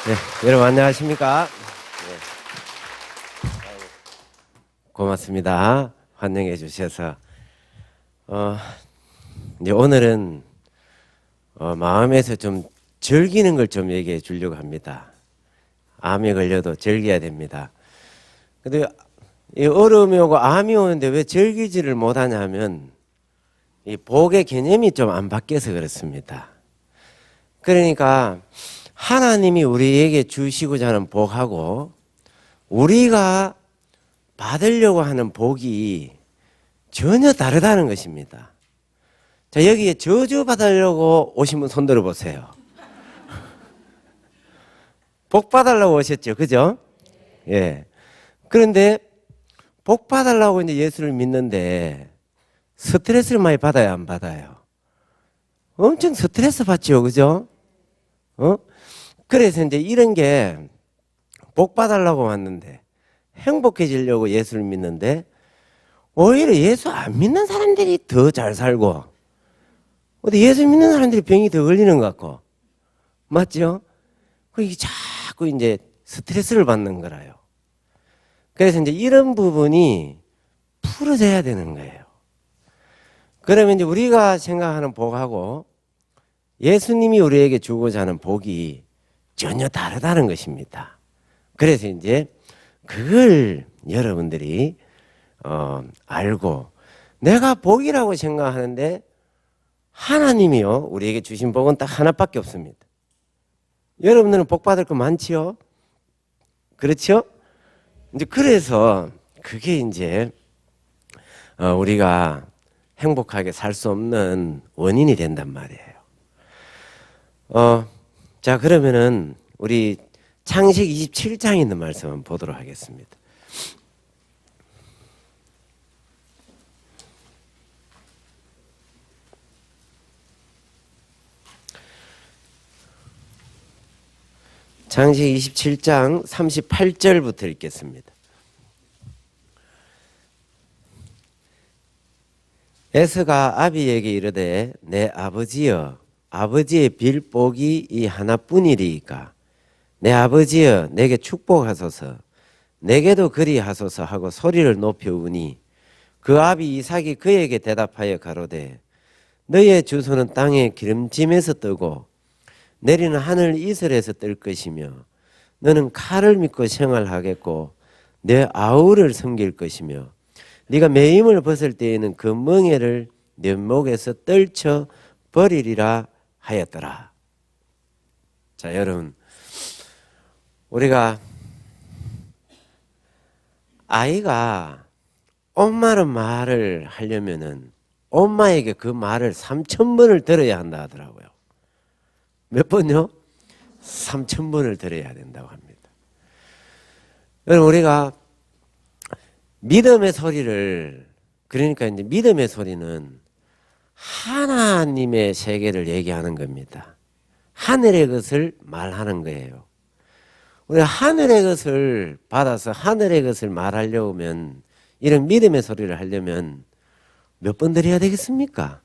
네, 여러분 안녕하십니까? 네, 고맙습니다. 환영해 주셔서. 이제 오늘은 마음에서 좀 즐기는 걸 좀 얘기해 주려고 합니다. 암에 걸려도 즐겨야 됩니다. 근데 이 어려움이 오고 암이 오는데 왜 즐기지를 못하냐면 이 복의 개념이 좀 안 바뀌어서 그렇습니다. 그러니까 하나님이 우리에게 주시고자 하는 복하고 우리가 받으려고 하는 복이 전혀 다르다는 것입니다. 자, 여기에 저주 받으려고 오신 분 손 들어 보세요. 복 받으려고 오셨죠, 그죠? 예. 그런데 복 받으려고 이제 예수를 믿는데 스트레스를 많이 받아요, 안 받아요? 엄청 스트레스 받죠, 그죠? 그래서 이제 이런 게 복 받으려고 왔는데 행복해지려고 예수를 믿는데 오히려 예수 안 믿는 사람들이 더 잘 살고 근데 예수 믿는 사람들이 병이 더 걸리는 것 같고 맞죠? 그게 자꾸 이제 스트레스를 받는 거라요. 그래서 이제 이런 부분이 풀어져야 되는 거예요. 그러면 이제 우리가 생각하는 복하고 예수님이 우리에게 주고자 하는 복이 전혀 다르다는 것입니다. 그래서 이제 그걸 여러분들이 알고 내가 복이라고 생각하는데 하나님이요 우리에게 주신 복은 딱 하나밖에 없습니다. 여러분들은 복 받을 거 많지요? 그렇죠? 이제 그래서 그게 이제 우리가 행복하게 살 수 없는 원인이 된단 말이에요. 자 그러면은 우리 창세기 27장에 있는 말씀 한번 보도록 하겠습니다. 창세기 27장 38절부터 읽겠습니다. 에서가 아비에게 이르되 내 아버지여 아버지의 빌 복이 이 하나뿐이리이까 내 아버지여 내게 축복하소서 내게도 그리하소서 하고 소리를 높여 우니 그 아비 이삭이 그에게 대답하여 가로되 너의 주소는 땅의 기름짐에서 뜨고 내리는 하늘 이슬에서 뜰 것이며 너는 칼을 믿고 생활하겠고 내 아우를 섬길 것이며 네가 매임을 벗을 때에는 그 멍에를 내 목에서 떨쳐 버리리라 하였더라. 자 여러분 우리가 아이가 엄마는 말을 하려면은 엄마에게 그 말을 3,000번을 들어야 한다 하더라고요. 몇 번요? 3,000번을 들어야 된다고 합니다. 여러분 우리가 믿음의 소리를 그러니까 이제 믿음의 소리는 하나님의 세계를 얘기하는 겁니다. 하늘의 것을 말하는 거예요. 우리가 하늘의 것을 받아서 하늘의 것을 말하려고 하면 이런 믿음의 소리를 하려면 몇 번 들어야 되겠습니까?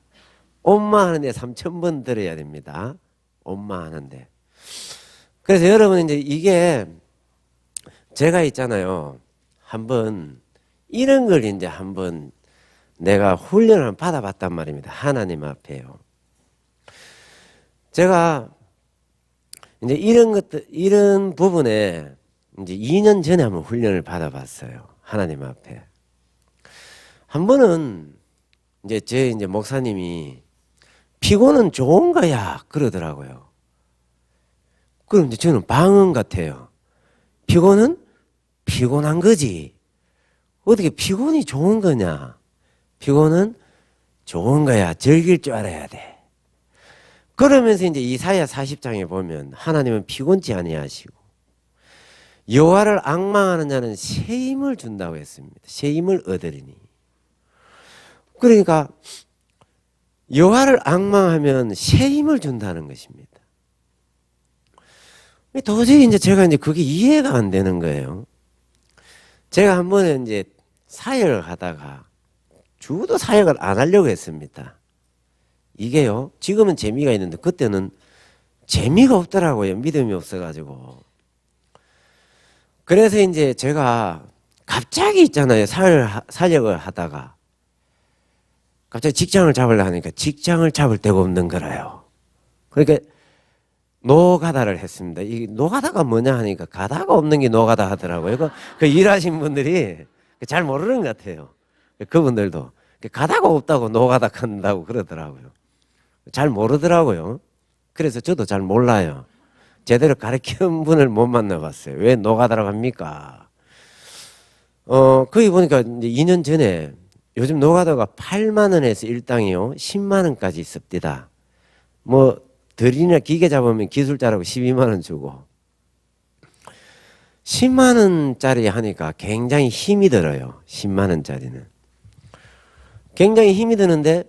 엄마 하는데 3,000번 들어야 됩니다. 엄마 하는데. 그래서 여러분 이제 이게 제가 있잖아요. 한번 이런 걸 이제 한번 내가 훈련을 받아봤단 말입니다. 하나님 앞에요. 제가 이제 이런 것들, 이런 부분에 이제 2년 전에 한번 훈련을 받아봤어요. 하나님 앞에. 한 번은 이제 제 이제 목사님이 피곤은 좋은 거야 그러더라고요. 그럼 이제 저는 방언 같아요. 피곤은 피곤한 거지. 어떻게 피곤이 좋은 거냐? 피곤은 좋은 거야. 즐길 줄 알아야 돼. 그러면서 이제 이사야 40장에 보면 하나님은 피곤치 아니하시고 여호와를 앙망하는 자는 새 힘을 준다고 했습니다. 새 힘을 얻으리니. 그러니까 여호와를 앙망하면 새 힘을 준다는 것입니다. 도저히 이제 제가 이제 그게 이해가 안 되는 거예요. 제가 한 번에 이제 사역을 하다가 주도 사역을 안 하려고 했습니다. 이게요, 지금은 재미가 있는데 그때는 재미가 없더라고요. 믿음이 없어가지고. 그래서 이제 제가 갑자기 있잖아요. 사역을 하다가 갑자기 직장을 잡으려 하니까 직장을 잡을 데가 없는 거라요. 그러니까 노가다를 했습니다. 이 노가다가 뭐냐 하니까 가다가 없는 게 노가다 하더라고요. 그 일하신 분들이 잘 모르는 것 같아요. 그분들도 가다가 없다고 노가다 한다고 그러더라고요. 잘 모르더라고요. 그래서 저도 잘 몰라요. 제대로 가르치는 분을 못 만나봤어요. 왜 노가다라고 합니까? 거기 보니까 이제 2년 전에 요즘 노가다가 8만 원에서 일당이요 10만 원까지 있습니다. 뭐 들이나 기계 잡으면 기술자라고 12만 원 주고 10만 원짜리 하니까 굉장히 힘이 들어요. 10만 원짜리는 굉장히 힘이 드는데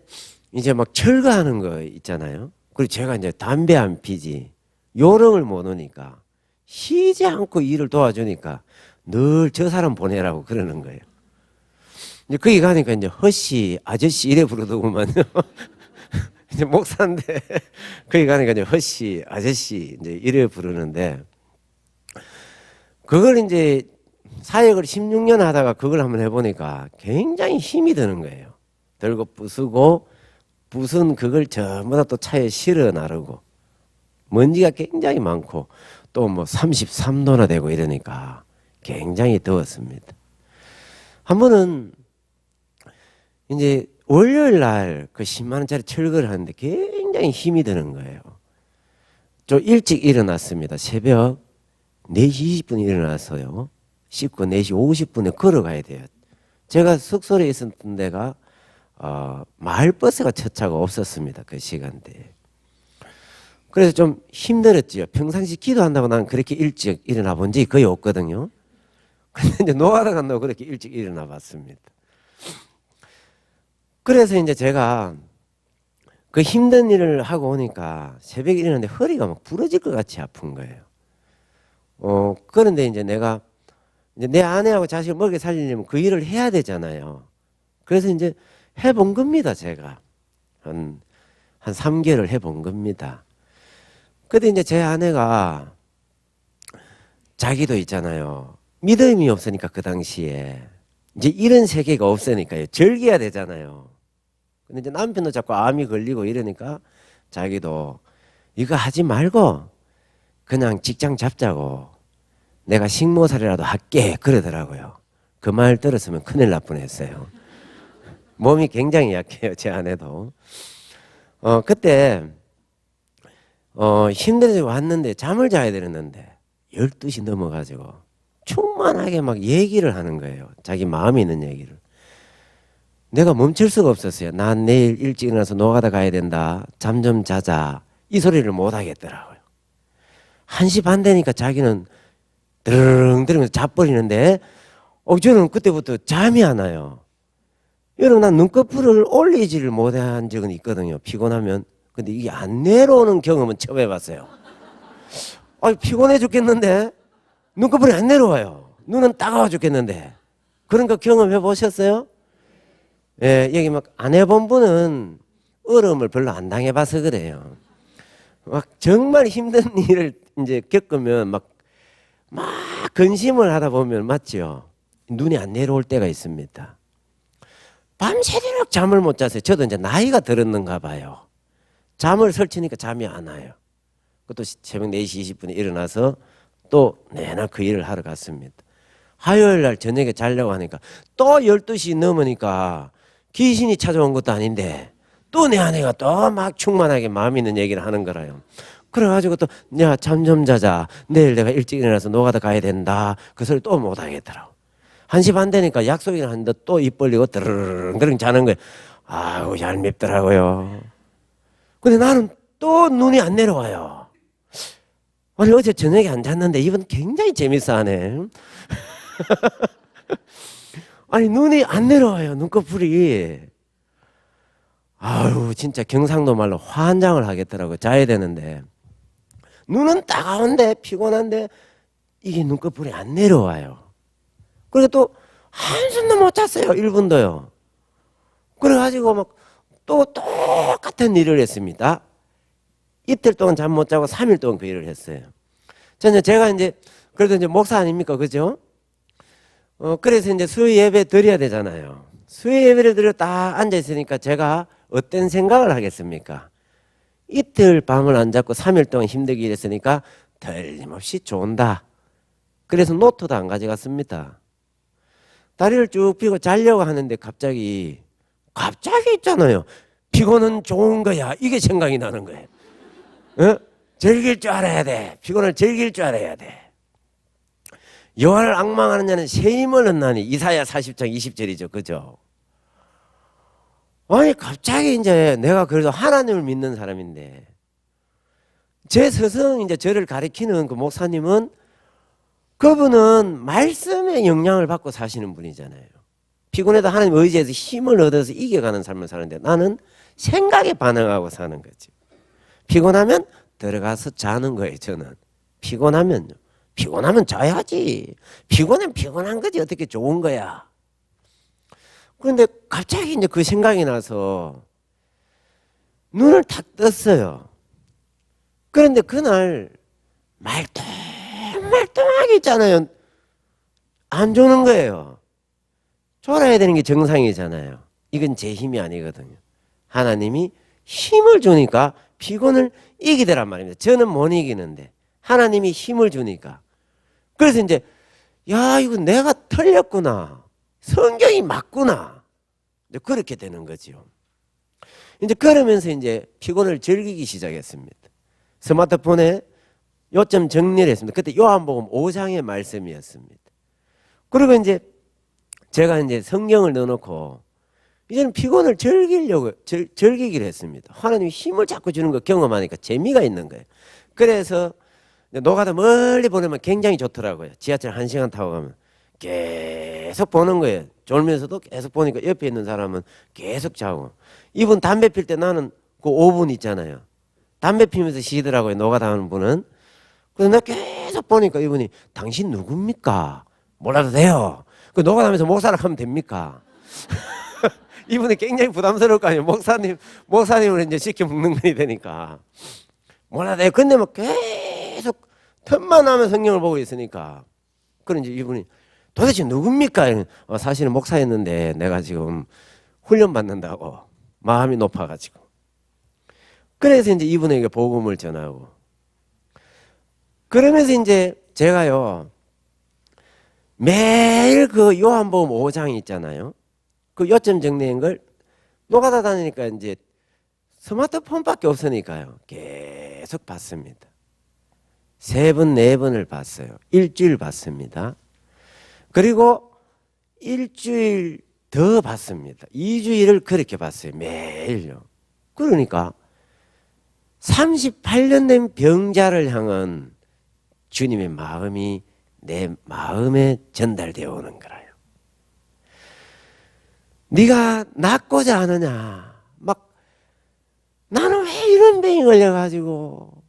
이제 막 철거하는 거 있잖아요. 그리고 제가 이제 담배 안 피지 요령을 모르니까 쉬지 않고 일을 도와주니까 늘 저 사람 보내라고 그러는 거예요. 이제 거기 가니까 이제 허씨 아저씨 이래 부르더구만요. 이제 목사인데 거기 가니까 이제 허씨 아저씨 이제 이래 부르는데 그걸 이제 사역을 16년 하다가 그걸 한번 해보니까 굉장히 힘이 드는 거예요. 들고 부수고 부순 그걸 전부 다 또 차에 실어 나르고 먼지가 굉장히 많고 또 뭐 33도나 되고 이러니까 굉장히 더웠습니다. 한 번은 이제 월요일 날 그 10만 원짜리 철거를 하는데 굉장히 힘이 드는 거예요. 좀 일찍 일어났습니다. 새벽 4시 20분에 일어나서요. 씻고 4시 50분에 걸어가야 돼요. 제가 숙소에 있었던 데가 마을버스가 첫 차가 없었습니다. 그 시간대에. 그래서 좀 힘들었지요. 평상시 기도한다고 난 그렇게 일찍 일어나 본 적이 거의 없거든요. 근데 이제 노가다 간다고 그렇게 일찍 일어나 봤습니다. 그래서 이제 제가 그 힘든 일을 하고 오니까 새벽에 일어났는데 허리가 막 부러질 것 같이 아픈 거예요. 그런데 이제 내가 이제 내 아내하고 자식을 먹여 살리려면 그 일을 해야 되잖아요. 그래서 이제 해본 겁니다, 제가. 한 3개월을 해본 겁니다. 근데 이제 제 아내가 자기도 있잖아요. 믿음이 없으니까 그 당시에 이제 이런 세계가 없으니까요. 즐겨야 되잖아요. 근데 이제 남편도 자꾸 암이 걸리고 이러니까 자기도 이거 하지 말고 그냥 직장 잡자고 내가 식모살이라도 할게 그러더라고요. 그 말 들었으면 큰일 날 뻔했어요. 몸이 굉장히 약해요. 제 아내도. 그때 힘들어서 왔는데 잠을 자야 되는데 12시 넘어가지고 충만하게 막 얘기를 하는 거예요. 자기 마음에 있는 얘기를. 내가 멈출 수가 없었어요. 난 내일 일찍 일어나서 노가다 가야 된다. 잠 좀 자자. 이 소리를 못 하겠더라고요. 1시 반 되니까 자기는 드르릉 들으면서 자버리는데 저는 그때부터 잠이 안 와요. 여러분 난 눈꺼풀을 올리지를 못한 적은 있거든요. 피곤하면. 근데 이게 안 내려오는 경험은 처음 해봤어요. 피곤해 죽겠는데 눈꺼풀이 안 내려와요. 눈은 따가워 죽겠는데. 그런 거 경험해 보셨어요? 예, 여기 막 안 해본 분은 얼음을 별로 안 당해봐서 그래요. 막 정말 힘든 일을 이제 겪으면 막 근심을 하다 보면 맞죠? 눈이 안 내려올 때가 있습니다. 밤새도록 잠을 못 잤어요. 저도 이제 나이가 들었는가 봐요. 잠을 설치니까 잠이 안 와요. 그것도 새벽 4시 20분에 일어나서 또 내내 그 일을 하러 갔습니다. 화요일 날 저녁에 자려고 하니까 또 12시 넘으니까 귀신이 찾아온 것도 아닌데 또 내 아내가 또 막 충만하게 마음 있는 얘기를 하는 거라요. 그래가지고 또 야, 잠 좀 자자. 내일 내가 일찍 일어나서 노가다 가야 된다. 그 소리 또 못 하겠더라고. 1시 반 되니까 약속이나 하는데 또 입 벌리고 드르릉 자는 거예요. 아우 얄밉더라고요. 근데 나는 또 눈이 안 내려와요. 아니 어제 저녁에 안 잤는데 이분 굉장히 재밌어 하네. 아니 눈이 안 내려와요. 눈꺼풀이. 아유 진짜 경상도 말로 환장을 하겠더라고요. 자야 되는데 눈은 따가운데 피곤한데 이게 눈꺼풀이 안 내려와요. 그리고 또 한숨도 못 잤어요. 1분도요. 그래가지고 막 또 똑같은 일을 했습니다. 이틀 동안 잠 못 자고 3일 동안 그 일을 했어요. 저는 제가 이제 그래도 이제 목사 아닙니까? 그죠? 그래서 이제 수요 예배 드려야 되잖아요. 수요 예배를 드려 딱 앉아있으니까 제가 어떤 생각을 하겠습니까? 이틀 밤을 안 잡고 3일 동안 힘들게 일했으니까 틀림없이 좋은다. 그래서 노트도 안 가져갔습니다. 다리를 쭉 펴고 자려고 하는데 갑자기 있잖아요. 피곤은 좋은 거야. 이게 생각이 나는 거예요. 즐길 줄 알아야 돼. 피곤을 즐길 줄 알아야 돼. 여호와를 앙망하는 자는 새 힘을 얻나니. 이사야 40장 20절이죠. 그죠? 아니 갑자기 이제 내가 그래도 하나님을 믿는 사람인데 제 스승 이제 저를 가리키는 그 목사님은 그분은 말씀의 영향을 받고 사시는 분이잖아요. 피곤해도 하나님 의지해서 힘을 얻어서 이겨가는 삶을 사는데 나는 생각에 반응하고 사는 거지. 피곤하면 들어가서 자는 거예요. 저는 피곤하면 자야지. 피곤하면 피곤한 거지 어떻게 좋은 거야. 그런데 갑자기 이제 그 생각이 나서 눈을 탁 떴어요. 그런데 그날 말똥하게 있잖아요. 안 조는 거예요. 졸아야 되는 게 정상이잖아요. 이건 제 힘이 아니거든요. 하나님이 힘을 주니까 피곤을 이기더란 말입니다. 저는 못 이기는데 하나님이 힘을 주니까. 그래서 이제 야 이거 내가 틀렸구나. 성경이 맞구나. 이제 그렇게 되는 거죠. 이제 그러면서 이제 피곤을 즐기기 시작했습니다. 스마트폰에 요점 정리를 했습니다. 그때 요한복음 5장의 말씀이었습니다. 그리고 이제 제가 이제 성경을 넣어놓고 이제는 피곤을 즐기기로 했습니다. 하나님이 힘을 자꾸 주는 거 경험하니까 재미가 있는 거예요. 그래서 노가다 멀리 보내면 굉장히 좋더라고요. 지하철 1시간 타고 가면 계속 보는 거예요. 졸면서도 계속 보니까 옆에 있는 사람은 계속 자고. 이분 담배 필 때 나는 그 5분 있잖아요. 담배 피면서 쉬더라고요. 노가다 하는 분은. 그래서 나 계속 보니까 이분이 당신 누굽니까? 몰라도 돼요. 그 노가다면서 목사를 하면 됩니까? 이분이 굉장히 부담스러울 거 아니에요. 목사님을 이제 시켜 먹는 분이 되니까. 몰라도 돼요. 근데 뭐 계속 틈만 나면 성경을 보고 있으니까. 그런지 이분이 도대체 누굽니까? 사실은 목사였는데 내가 지금 훈련 받는다고 마음이 높아가지고. 그래서 이제 이분에게 복음을 전하고. 그러면서 이제 제가요 매일 그 요한복음 5장이 있잖아요. 그 요점 정리한 걸 노가다 다니니까 이제 스마트폰밖에 없으니까요. 계속 봤습니다. 3번, 4번을 봤어요. 일주일 봤습니다. 그리고 일주일 더 봤습니다. 2주일을 그렇게 봤어요. 매일요. 그러니까 38년 된 병자를 향한 주님의 마음이 내 마음에 전달되어 오는 거라요. 네가 낫고자 하느냐. 막 나는 왜 이런 병이 걸려가지고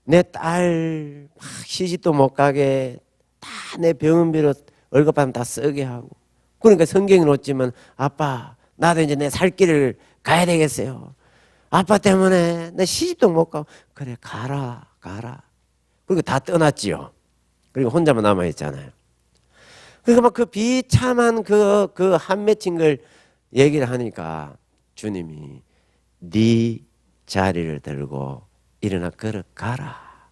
내 딸 막 시집도 못 가게 다 내 병원비로 월급 받으면 다 쓰게 하고. 그러니까 성경에 놓지만 아빠 나도 이제 내 살 길을 가야 되겠어요. 아빠 때문에 내 시집도 못 가고. 그래 가라. 그리고 다 떠났지요. 그리고 혼자만 남아있잖아요. 그러니까 막 그 비참한 그 한 맺힌 걸 얘기를 하니까 주님이 네 자리를 들고 일어나 걸어가라.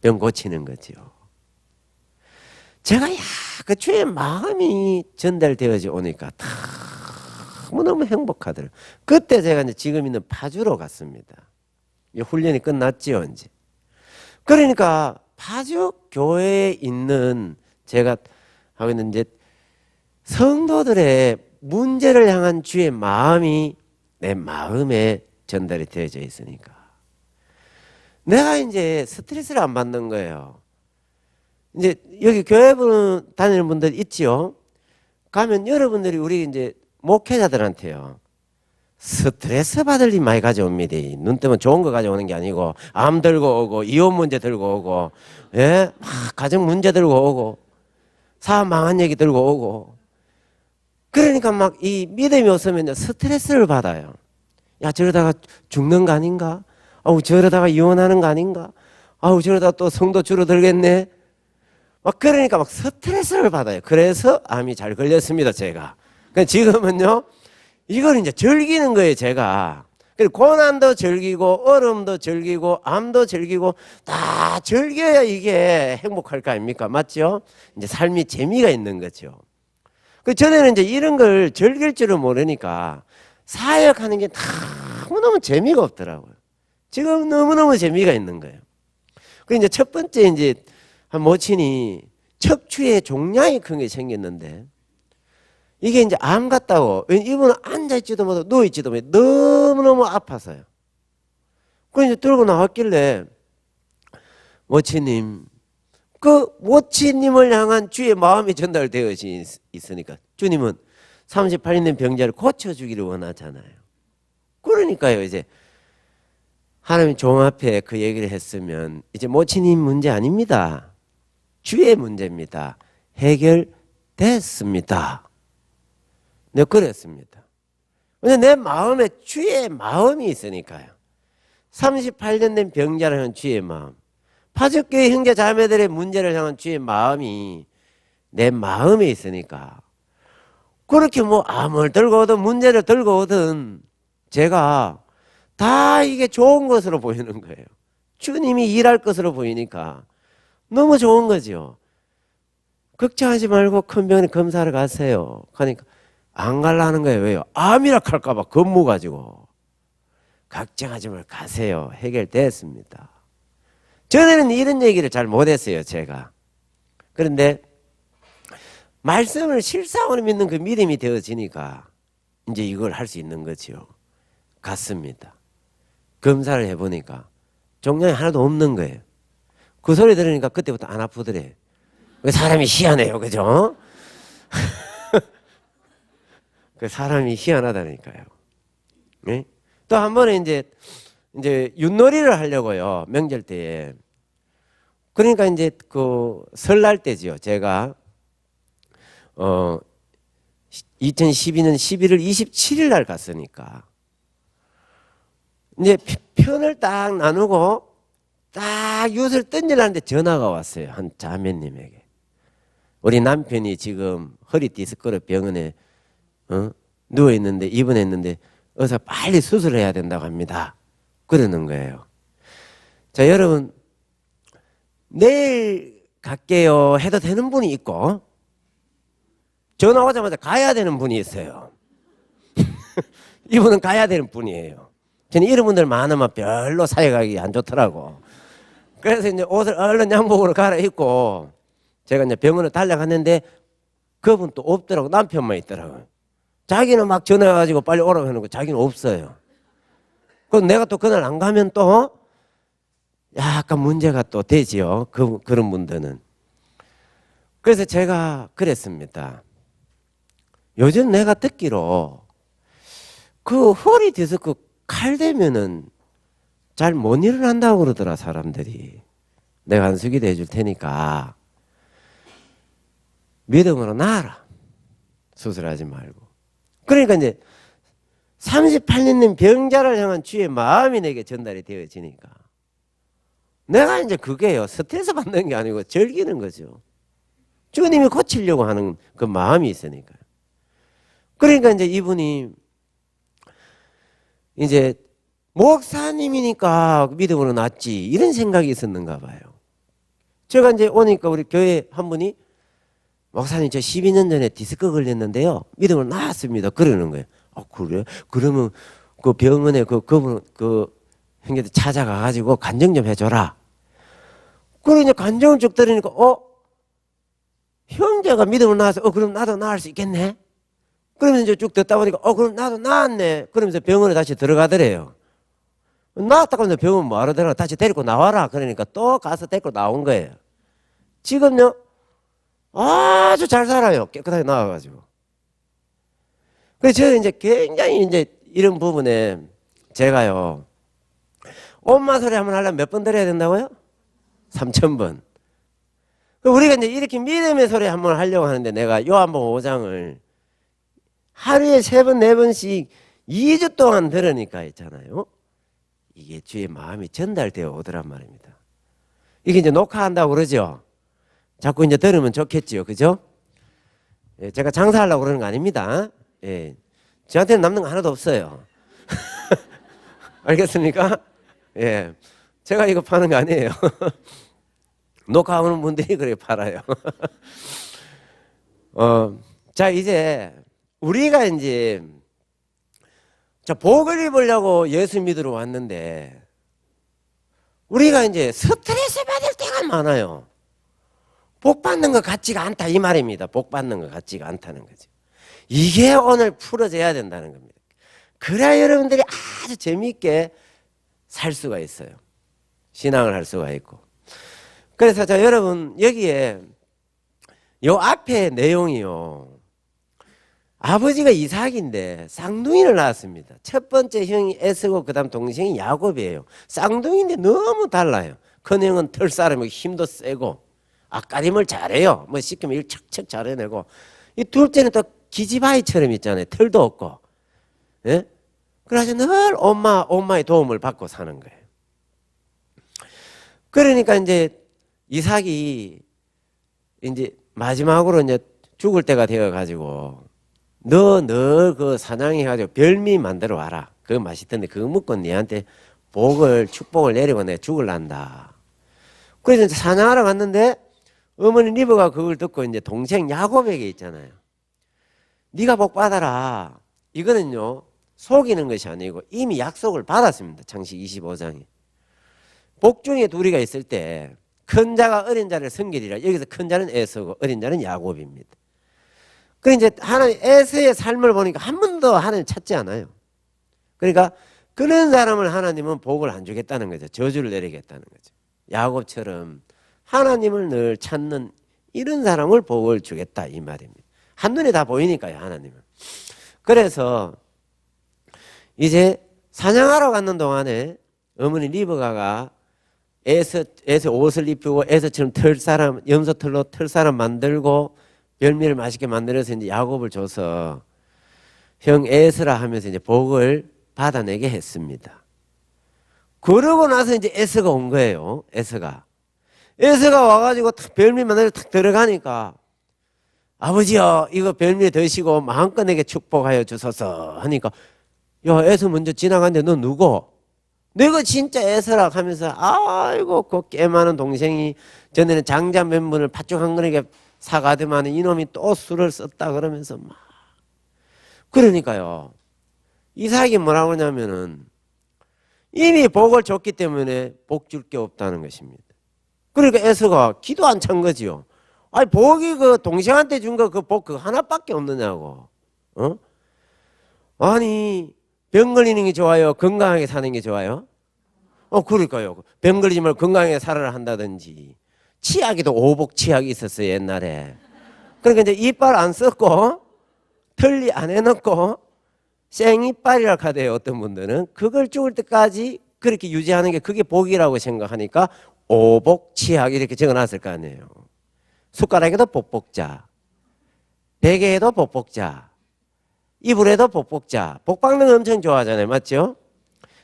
병 고치는 거죠. 제가 그 주의 마음이 전달되어져 오니까 너무너무 행복하더라고요. 그때 제가 이제 지금 있는 파주로 갔습니다. 훈련이 끝났지요, 이제. 그러니까 파주 교회에 있는 제가 하고 있는 이제 성도들의 문제를 향한 주의 마음이 내 마음에 전달이 되어져 있으니까 내가 이제 스트레스를 안 받는 거예요. 이제 여기 교회 다니는 분들 있지요. 가면 여러분들이 우리 이제 목회자들한테요. 스트레스 받을 일 많이 가져옵니다. 눈 뜨면 좋은 거 가져오는 게 아니고 암 들고 오고 이혼 문제 들고 오고 예? 막 가정 문제 들고 오고 사업 망한 얘기 들고 오고 그러니까 막 이 믿음이 없으면 스트레스를 받아요. 야 저러다가 죽는 거 아닌가? 아우 저러다가 이혼하는 거 아닌가? 아우 저러다가 또 성도 줄어들겠네? 막 그러니까 막 스트레스를 받아요. 그래서 암이 잘 걸렸습니다, 제가. 그러니까 지금은요, 이걸 이제 즐기는 거예요, 제가. 그리고 고난도 즐기고, 어려움도 즐기고, 암도 즐기고, 다 즐겨야 이게 행복할 거 아닙니까? 맞죠? 이제 삶이 재미가 있는 거죠. 그 전에는 이제 이런 걸 즐길 줄을 모르니까 사역하는 게 너무너무 재미가 없더라고요. 지금 너무너무 재미가 있는 거예요. 그 이제 첫 번째 이제 한 모친이 척추에 종양이 큰 게 생겼는데 이게 이제 암 같다고. 이분은 앉아있지도 못하고 누워있지도 못해. 너무너무 아파서요. 그래서 이제 들고 나왔길래 모치님, 그 모치님을 향한 주의 마음이 전달되어 있으니까 주님은 38년 된 병자를 고쳐주기를 원하잖아요. 그러니까요, 이제 하나님 종 앞에 그 얘기를 했으면 이제 모치님 문제 아닙니다. 주의 문제입니다. 해결됐습니다. 네, 그랬습니다. 근데 내 마음에 주의 마음이 있으니까요. 38년 된 병자를 향한 주의 마음, 파죽교회 형제 자매들의 문제를 향한 주의 마음이 내 마음에 있으니까 그렇게 뭐 암을 들고 오든 문제를 들고 오든 제가 다 이게 좋은 것으로 보이는 거예요. 주님이 일할 것으로 보이니까 너무 좋은 거죠. 걱정하지 말고 큰 병원에 검사를 가세요. 그러니까 안 가려는 거예요. 왜요? 암이라 할까 봐 겁먹어가지고. 걱정하지 말고 가세요. 해결됐습니다. 전에는 이런 얘기를 잘 못했어요, 제가. 그런데 말씀을 실상으로 믿는 그 믿음이 되어지니까 이제 이걸 할 수 있는 거죠. 갔습니다. 검사를 해보니까 종양이 하나도 없는 거예요. 그 소리 들으니까 그때부터 안 아프더래. 사람이 희한해요, 그죠? 그 사람이 희한하다니까요. 네? 또 한 번에 이제 윷놀이를 하려고요, 명절 때에. 그러니까 이제 그 설날 때지요. 제가 2012년 11월 27일 날 갔으니까 이제 편을 딱 나누고 딱 윷을 던지려는데 전화가 왔어요. 한 자매님에게. 우리 남편이 지금 허리 디스크로 병원에 누워있는데 입원했는데 어서 빨리 수술해야 된다고 합니다. 그러는 거예요. 자, 여러분, 내일 갈게요 해도 되는 분이 있고 전화 오자마자 가야 되는 분이 있어요. 이분은 가야 되는 분이에요. 저는 이런 분들 많으면 별로 사역하기 안 좋더라고. 그래서 이제 옷을 얼른 양복으로 갈아입고 제가 이제 병원을 달려갔는데 그분 또 없더라고. 남편만 있더라고요. 자기는 막 전화해가지고 빨리 오라고 하는 거 자기는 없어요. 그럼 내가 또 그날 안 가면 또 약간 문제가 또 되지요. 그런 분들은. 그래서 제가 그랬습니다. 요즘 내가 듣기로 그 허리 디스크 칼 대면은 잘 못 일어난다고 그러더라, 사람들이. 내가 안수기도 해줄 테니까 믿음으로 나아라. 수술하지 말고. 그러니까 이제 38년 된 병자를 향한 주의 마음이 내게 전달이 되어지니까 내가 이제 그게요, 스트레스 받는 게 아니고 즐기는 거죠. 주님이 고치려고 하는 그 마음이 있으니까요. 그러니까 이제 이분이 이제 목사님이니까 믿음으로 낫지 이런 생각이 있었는가 봐요. 제가 이제 오니까 우리 교회 한 분이 목사님 저 12년 전에 디스크 걸렸는데요 믿음으로 나았습니다 그러는 거예요. 그래? 그러면 그 병원에 그분 그 형제들 찾아가 가지고 간증 좀 해줘라. 그래 이제 간증을 쭉 들으니까 형제가 믿음으로 나와서 그럼 나도 나을 수 있겠네. 그러면서 이제 쭉 듣다 보니까 그럼 나도 나았네. 그러면서 병원에 다시 들어가더래요. 나왔다고 하면서 병원 뭐하러 들어가? 다시 데리고 나와라. 그러니까 또 가서 데리고 나온 거예요. 지금요 아주 잘 살아요. 깨끗하게 나와가지고. 그래서 저는 이제 굉장히 이제 이런 부분에 제가요 엄마 소리 한번 하려면 몇 번 들어야 된다고요? 3,000번. 우리가 이제 이렇게 믿음의 소리 한번 하려고 하는데 내가 요한복음 5장을 하루에 3번, 4번씩 2주 동안 들으니까 있잖아요. 이게 주의 마음이 전달되어 오더란 말입니다. 이게 이제 녹화한다고 그러죠. 자꾸 이제 들으면 좋겠지요. 그죠? 예, 제가 장사하려고 그러는 거 아닙니다. 예. 저한테는 남는 거 하나도 없어요. 알겠습니까? 예. 제가 이거 파는 거 아니에요. 녹화하는 분들이 그래 팔아요. 자, 이제 우리가 이제 복을 입으려고 예수 믿으러 왔는데 우리가 이제 스트레스 받을 때가 많아요. 복 받는 것 같지가 않다 이 말입니다. 복 받는 것 같지가 않다는 거죠. 이게 오늘 풀어져야 된다는 겁니다. 그래야 여러분들이 아주 재미있게 살 수가 있어요. 신앙을 할 수가 있고. 그래서 자 여러분 여기에 요 앞에 내용이요. 아버지가 이삭인데 쌍둥이를 낳았습니다. 첫 번째 형이 에서고 그다음 동생이 야곱이에요. 쌍둥이인데 너무 달라요. 큰 형은 털사람이고 힘도 세고 앞가림을 잘해요. 뭐 시키면 일 척척 잘해내고 이 둘째는 또 기지바위처럼 있잖아요. 털도 없고. 예? 그래서 늘 엄마의 도움을 받고 사는 거예요. 그러니까 이제 이삭이 이제 마지막으로 이제 죽을 때가 되어가지고 너 그 사냥해가지고 별미 만들어 와라. 그거 맛있던데 그거 먹고 니한테 축복을 내리고 내가 죽을란다. 그래서 이제 사냥하러 갔는데 어머니 리브가 그걸 듣고 이제 동생 야곱에게 있잖아요. 네가 복 받아라. 이거는요 속이는 것이 아니고 이미 약속을 받았습니다. 창세기 25장에. 복중에 둘이가 있을 때 큰 자가 어린 자를 섬기리라. 여기서 큰 자는 에서고 어린 자는 야곱입니다. 그 이제 하나님 에서의 삶을 보니까 한 번도 하나님 찾지 않아요. 그러니까 그런 사람을 하나님은 복을 안 주겠다는 거죠. 저주를 내리겠다는 거죠. 야곱처럼 하나님을 늘 찾는 이런 사람을 복을 주겠다 이 말입니다. 한눈에 다 보이니까요 하나님은. 그래서 이제 사냥하러 갔는 동안에 어머니 리브가가 에서 옷을 입히고 에서처럼 염소털로 털사람 만들고 열매를 맛있게 만들어서 이제 야곱을 줘서 형 에서라 하면서 이제 복을 받아내게 했습니다. 그러고 나서 이제 에서가 온 거예요. 에서가 와가지고 별미 만들어 탁 들어가니까 아버지요 이거 별미 드시고 마음껏 내게 축복하여 주소서 하니까 야 에서 먼저 지나갔는데 너 누구? 내가 진짜 에서라 하면서 아이고 그 꽤 많은 동생이 전에는 장자 몇 분을 팥죽 한 그릇에 사가더만 이놈이 또 술을 썼다 그러면서 막 그러니까요 이삭이 뭐라고 하냐면은 이미 복을 줬기 때문에 복 줄 게 없다는 것입니다. 그러니까 에서가 기도 안 찬 거지요. 아니 복이 그 동생한테 준 거 그 복 그 하나밖에 없느냐고. 아니 병 걸리는 게 좋아요? 건강하게 사는 게 좋아요? 그러니까요. 병 걸리지 말고 건강하게 살아라 한다든지. 치약에도 오복 치약이 있었어요, 옛날에. 그러니까 이제 이빨 안 썼고, 털리 안 해놓고, 생이빨이라 하대요, 어떤 분들은. 그걸 죽을 때까지 그렇게 유지하는 게 그게 복이라고 생각하니까 오복 치약 이렇게 적어놨을 거 아니에요. 숟가락에도 복복자, 베개에도 복복자, 이불에도 복복자. 복 받는 거 엄청 좋아하잖아요. 맞죠?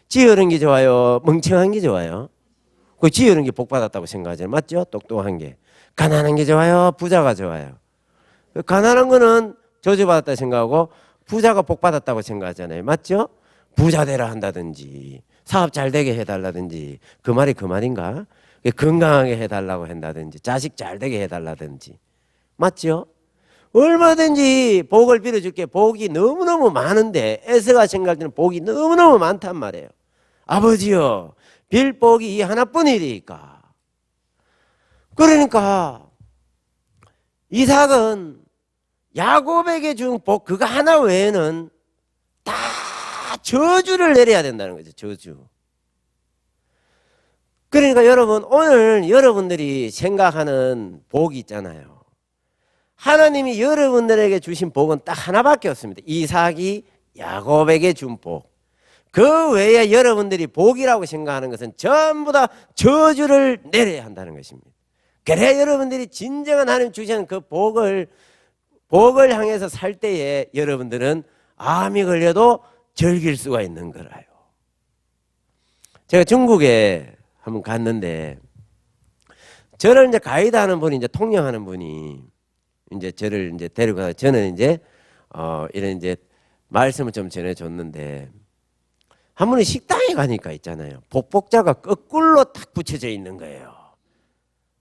지어른 게 좋아요? 멍청한 게 좋아요? 그 지어른 게 복 받았다고 생각하잖아요. 맞죠? 똑똑한 게. 가난한 게 좋아요? 부자가 좋아요? 가난한 거는 저주받았다 생각하고 부자가 복 받았다고 생각하잖아요. 맞죠? 부자 되라 한다든지 사업 잘 되게 해달라든지 그 말이 그 말인가? 건강하게 해달라고 한다든지 자식 잘 되게 해달라든지 맞죠? 얼마든지 복을 빌어줄게. 복이 너무너무 많은데 에서가 생각할 때는 복이 너무너무 많단 말이에요. 아버지요 빌 복이 이 하나뿐이니까. 그러니까 이삭은 야곱에게 준 복 그거 하나 외에는 다 저주를 내려야 된다는 거죠. 저주. 그러니까 여러분 오늘 여러분들이 생각하는 복이 있잖아요. 하나님이 여러분들에게 주신 복은 딱 하나밖에 없습니다. 이삭이 야곱에게 준 복. 그 외에 여러분들이 복이라고 생각하는 것은 전부 다 저주를 내려야 한다는 것입니다. 그래야 여러분들이 진정한 하나님 주시는 그 복을 향해서 살 때에 여러분들은 암이 걸려도 즐길 수가 있는 거라요. 제가 중국에 한번 갔는데 저를 이제 가이드하는 분이 이제 통역하는 분이 이제 저를 이제 데리고 가서 저는 이제 이런 이제 말씀을 좀 전해줬는데 한 분이 식당에 가니까 있잖아요. 복복자가 거꾸로 딱 붙여져 있는 거예요.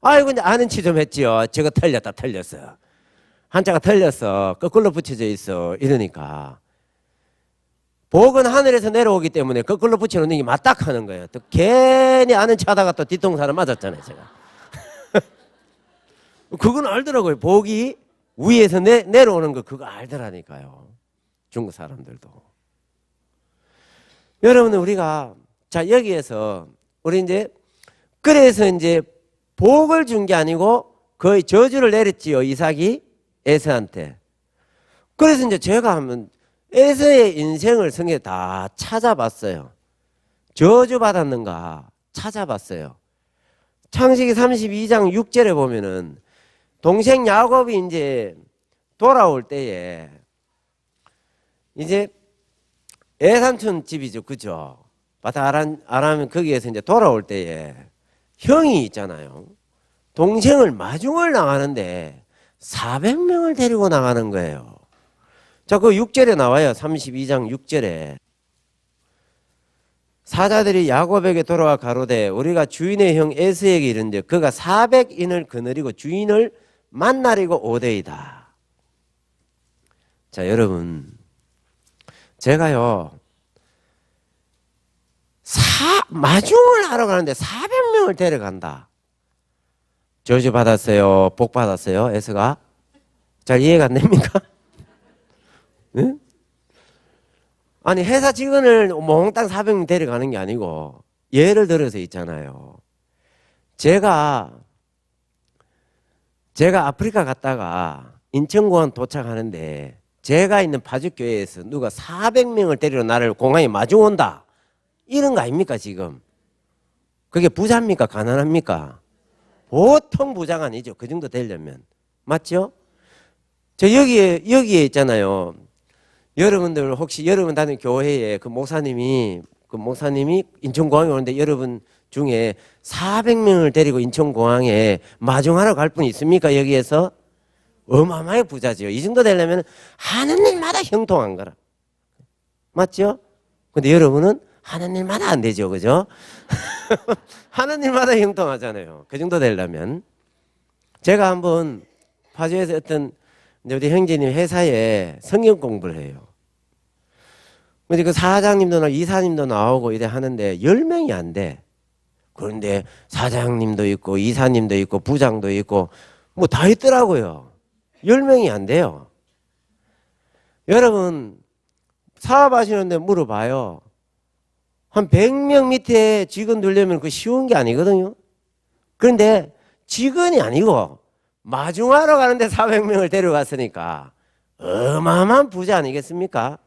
아이고 이제 아는 치 좀 했지요. 저거 틀렸다 틀렸어. 한자가 틀렸어. 거꾸로 붙여져 있어. 이러니까 복은 하늘에서 내려오기 때문에 거꾸로 붙여놓는 게 맞다 하는 거예요. 또 괜히 아는 체 하다가 또 뒤통수를 맞았잖아요. 제가. 그건 알더라고요. 복이 위에서 내려오는 거 그거 알더라니까요. 중국 사람들도. 여러분 우리가 자 여기에서 우리 이제 그래서 이제 복을 준 게 아니고 거의 저주를 내렸지요. 이삭이 에서한테. 그래서 이제 제가 하면 에서의 인생을 성경에 다 찾아봤어요. 저주 받았는가 찾아봤어요. 창세기 32장 6절에 보면은 동생 야곱이 이제 돌아올 때에 이제 애삼촌 집이죠. 그죠? 아람 거기에서 이제 돌아올 때에 형이 있잖아요. 동생을 마중을 나가는데 400명을 데리고 나가는 거예요. 자, 그 6절에 나와요. 32장 6절에. 사자들이 야곱에게 돌아와 가로되 우리가 주인의 형 에서에게 이른데 그가 400인을 거느리고 주인을 만나려고 오되이다. 자, 여러분 제가요 마중을 하러 가는데 400명을 데려간다. 저주 받았어요? 복 받았어요? 에서가? 잘 이해가 안 됩니까? 응? 아니 회사 직원을 몽땅 400명 데려가는 게 아니고 예를 들어서 있잖아요. 제가 아프리카 갔다가 인천공항 도착하는데 제가 있는 파주교회에서 누가 400명을 데리러 나를 공항에 마중 온다. 이런 거 아닙니까 지금? 그게 부자입니까? 가난합니까? 보통 부자가 아니죠. 그 정도 되려면. 맞죠? 저 여기에 있잖아요. 여러분들 혹시 여러분 다니는 교회에 그 목사님이 인천공항에 오는데 여러분 중에 400명을 데리고 인천공항에 마중하러 갈 분 있습니까? 여기에서? 어마어마하게 부자지요. 이 정도 되려면 하는 일마다 형통한 거라. 맞죠? 근데 여러분은 하는 일마다 안 되죠. 그죠? 하는 일마다 형통하잖아요. 그 정도 되려면. 제가 한번 파주에서 어떤 우리 형제님 회사에 성경 공부를 해요. 근데 그 사장님도 이사님도 나오고 이래 하는데 10명이 안 돼. 그런데 사장님도 있고 이사님도 있고 부장도 있고 뭐 다 있더라고요. 10명이 안 돼요. 여러분 사업하시는데 물어봐요. 한 100명 밑에 직원 두려면 그 쉬운 게 아니거든요. 그런데 직원이 아니고 마중하러 가는데 400명을 데려갔으니까 어마어마한 부자 아니겠습니까?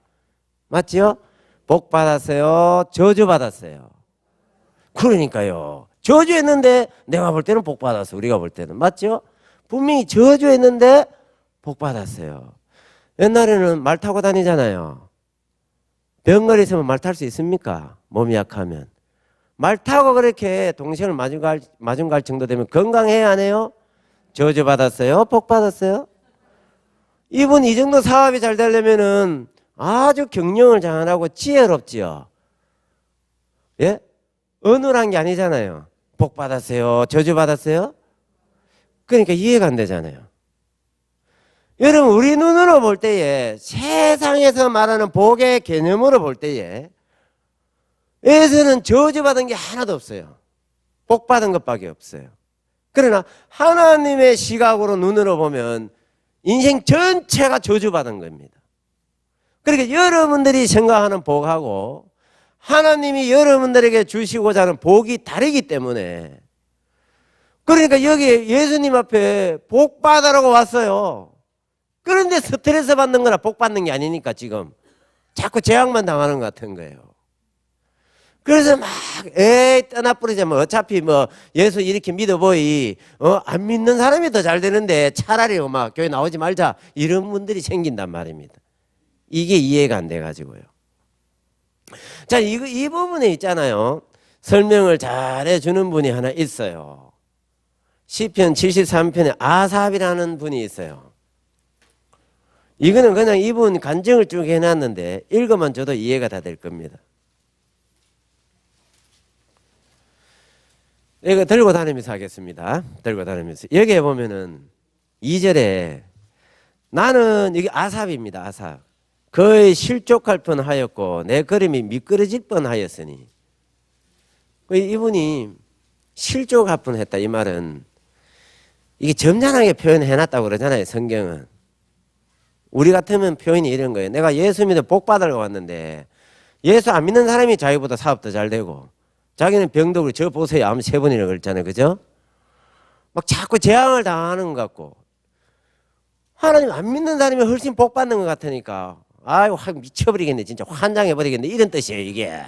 맞죠? 복 받았어요? 저주 받았어요? 그러니까요. 저주했는데 내가 볼 때는 복 받았어. 우리가 볼 때는. 맞죠? 분명히 저주했는데 복 받았어요. 옛날에는 말 타고 다니잖아요. 병거리 있으면 말 탈 수 있습니까? 몸이 약하면. 말 타고 그렇게 동생을 마중 갈 정도 되면 건강해야 안 해요? 저주 받았어요? 복 받았어요? 이분 이 정도 사업이 잘 되려면은 아주 경영을 잘하고 지혜롭지요. 예? 어눌한 게 아니잖아요. 복 받았어요? 저주 받았어요? 그러니까 이해가 안 되잖아요. 여러분 우리 눈으로 볼 때에 세상에서 말하는 복의 개념으로 볼 때에 에서는 저주받은 게 하나도 없어요. 복 받은 것밖에 없어요. 그러나 하나님의 시각으로 눈으로 보면 인생 전체가 저주받은 겁니다. 그러니까 여러분들이 생각하는 복하고 하나님이 여러분들에게 주시고자 하는 복이 다르기 때문에 그러니까 여기 예수님 앞에 복 받으라고 왔어요. 그런데 스트레스 받는 거나 복 받는 게 아니니까 지금 자꾸 재앙만 당하는 것 같은 거예요. 그래서 막 떠나버리자면 어차피 뭐 예수 이렇게 믿어보이 안 믿는 사람이 더 잘 되는데 차라리 막 교회 나오지 말자 이런 분들이 생긴단 말입니다. 이게 이해가 안 돼가지고요. 자, 이 부분에 있잖아요. 설명을 잘 해주는 분이 하나 있어요. 시편 73편에 아삽이라는 분이 있어요. 이거는 그냥 이분 간증을 쭉 해놨는데 읽으면 저도 이해가 다 될 겁니다. 이거 들고 다니면서 하겠습니다. 들고 다니면서. 여기에 보면은 2절에 나는 이게 아삽입니다. 아삽. 거의 실족할 뻔하였고 내 걸음이 미끄러질 뻔하였으니. 이분이 실족할 뻔했다 이 말은 이게 점잖하게 표현해놨다고 그러잖아요. 성경은. 우리 같으면 표현이 이런 거예요. 내가 예수 믿어 복 받으러 왔는데 예수 안 믿는 사람이 자기보다 사업도 잘 되고 자기는 병도 그렇고 저 보세요. 암 3번이나 그랬잖아요. 그죠? 막 자꾸 재앙을 당하는 것 같고 하나님 안 믿는 사람이 훨씬 복 받는 것 같으니까 아이고 확 미쳐버리겠네. 진짜 환장해버리겠네. 이런 뜻이에요. 이게.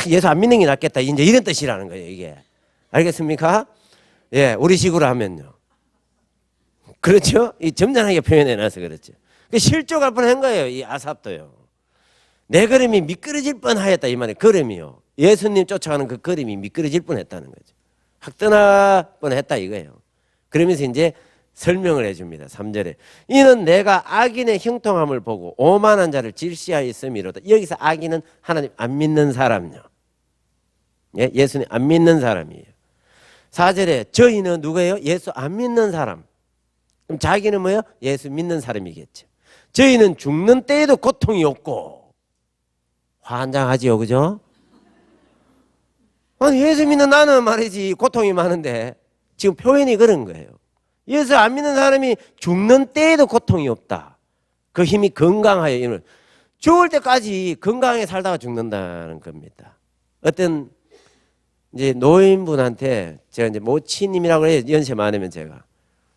예수 안 믿는 게 낫겠다. 이제 이런 뜻이라는 거예요. 이게. 알겠습니까? 예, 우리 식으로 하면요. 그렇죠? 이 점잖하게 표현해놔서 그렇죠. 실족할 뻔한 거예요. 이 아삽도요. 내 걸음이 미끄러질 뻔하였다 이 말이에요. 걸음이요. 예수님 쫓아가는 그 걸음이 미끄러질 뻔했다는 거죠. 확 떠날 뻔했다 이거예요. 그러면서 이제 설명을 해줍니다. 3절에 이는 내가 악인의 형통함을 보고 오만한 자를 질시하였음이로다. 여기서 악인은 하나님 안 믿는 사람요. 예, 예수님 안 믿는 사람이에요. 4절에 저희는 누구예요? 예수 안 믿는 사람. 그럼 자기는 뭐예요? 예수 믿는 사람이겠죠. 저희는 죽는 때에도 고통이 없고 환장하지요. 그죠? 아니 예수 믿는 나는 말이지 고통이 많은데 지금 표현이 그런 거예요. 예수 안 믿는 사람이 죽는 때에도 고통이 없다. 그 힘이 건강하여 죽을 때까지 건강하게 살다가 죽는다는 겁니다. 어떤 이제 노인분한테 제가 이제 모치님이라고 해요. 연세 많으면 제가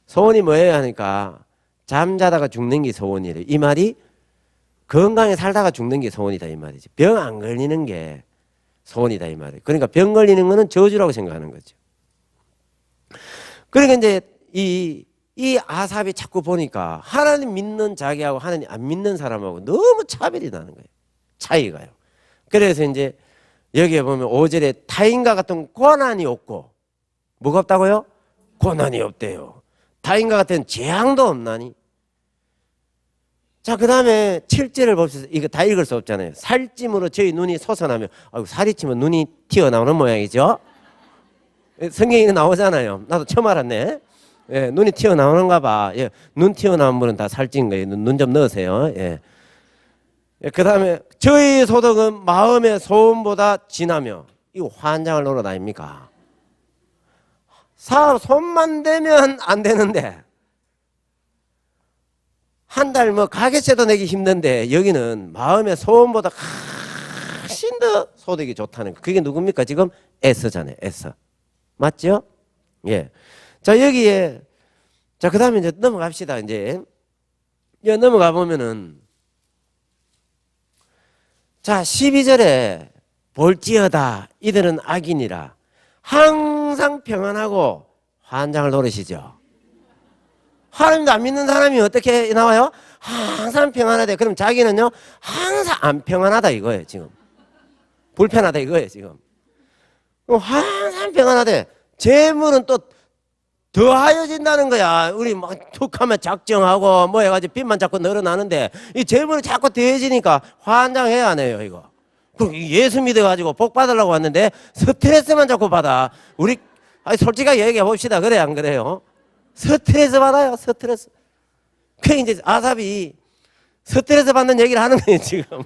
소원이 뭐예요 하니까 잠자다가 죽는 게 소원이래요. 이 말이 건강에 살다가 죽는 게 소원이다 이 말이죠. 병 안 걸리는 게 소원이다 이 말이에요. 그러니까 병 걸리는 거는 저주라고 생각하는 거죠. 그러니까 이제 이 아삽이 자꾸 보니까 하나님 믿는 자기하고 하나님 안 믿는 사람하고 너무 차별이 나는 거예요. 차이가요. 그래서 이제 여기에 보면 5절에 타인과 같은 고난이 없고 뭐가 없다고요? 고난이 없대요. 타인과 같은 재앙도 없나니. 자, 그 다음에 7절을 봅시다. 이거 다 읽을 수 없잖아요. 살찜으로 저희 눈이 솟아나며 아이고, 살이 찌면 눈이 튀어나오는 모양이죠. 성경에 나오잖아요. 나도 처음 알았네. 예, 눈이 튀어나오는가 봐. 예, 눈 튀어나온 분은 다 살찐 거예요. 눈 좀 넣으세요. 예. 예, 그 다음에 저희 소득은 마음의 소원보다 진하며 이거 환장을 노릇 아닙니까? 사업 손만 대면 안 되는데 한 달 뭐 가계세도 내기 힘든데 여기는 마음의 소원보다 훨씬 더 소득이 좋다는 거. 그게 누굽니까? 지금 S잖아요. S. 맞죠? 예. 자, 여기에 자, 그다음에 이제 넘어갑시다. 이제 넘어가 보면은 자, 12절에 볼지어다 이들은 악인이라 항상 평안하고 환장을 노리시죠. 하나님도 안 믿는 사람이 어떻게 나와요? 항상 평안하대. 그럼 자기는요 항상 안 평안하다 이거예요. 지금 불편하다 이거예요. 지금 항상 평안하대. 재물은 또 더하여진다는 거야. 우리 막 툭하면 작정하고 뭐 해가지고 빚만 자꾸 늘어나는데 이 재물이 자꾸 더해지니까 환장해야 안 해요 이거. 그럼 예수 믿어가지고 복 받으려고 왔는데 스트레스만 자꾸 받아. 우리 솔직하게 얘기해 봅시다. 그래 안 그래요? 스트레스 받아요. 스트레스. 그 이제 아삽이 스트레스 받는 얘기를 하는 거예요 지금.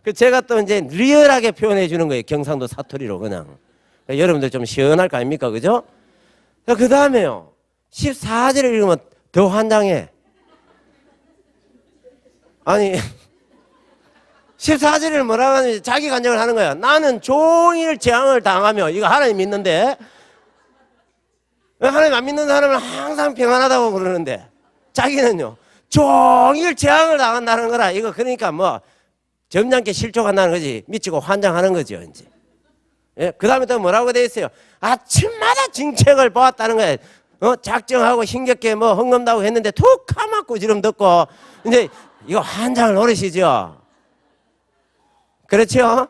그 제가 또 이제 리얼하게 표현해 주는 거예요. 경상도 사투리로 그냥. 여러분들 좀 시원할 거 아닙니까? 그죠? 그 다음에요 14절을 읽으면 더 환장해. 아니 14절을 뭐라고 하는지 자기 간증을 하는 거야. 나는 종일 재앙을 당하며 이거 하나님 믿는데 하나님 안 믿는 사람은 항상 평안하다고 그러는데 자기는요 종일 재앙을 당한다는 거라. 이거 그러니까 뭐 점잖게 실족한다는 거지. 미치고 환장하는 거죠 이제. 예? 그 다음에 또 뭐라고 돼 있어요? 아침마다 징책을 보았다는 거예요. 작정하고 힘겹게 뭐 헝금다고 했는데 툭 까맣고 지름 듣고 이제 이거 환장을 노리시죠. 그렇죠?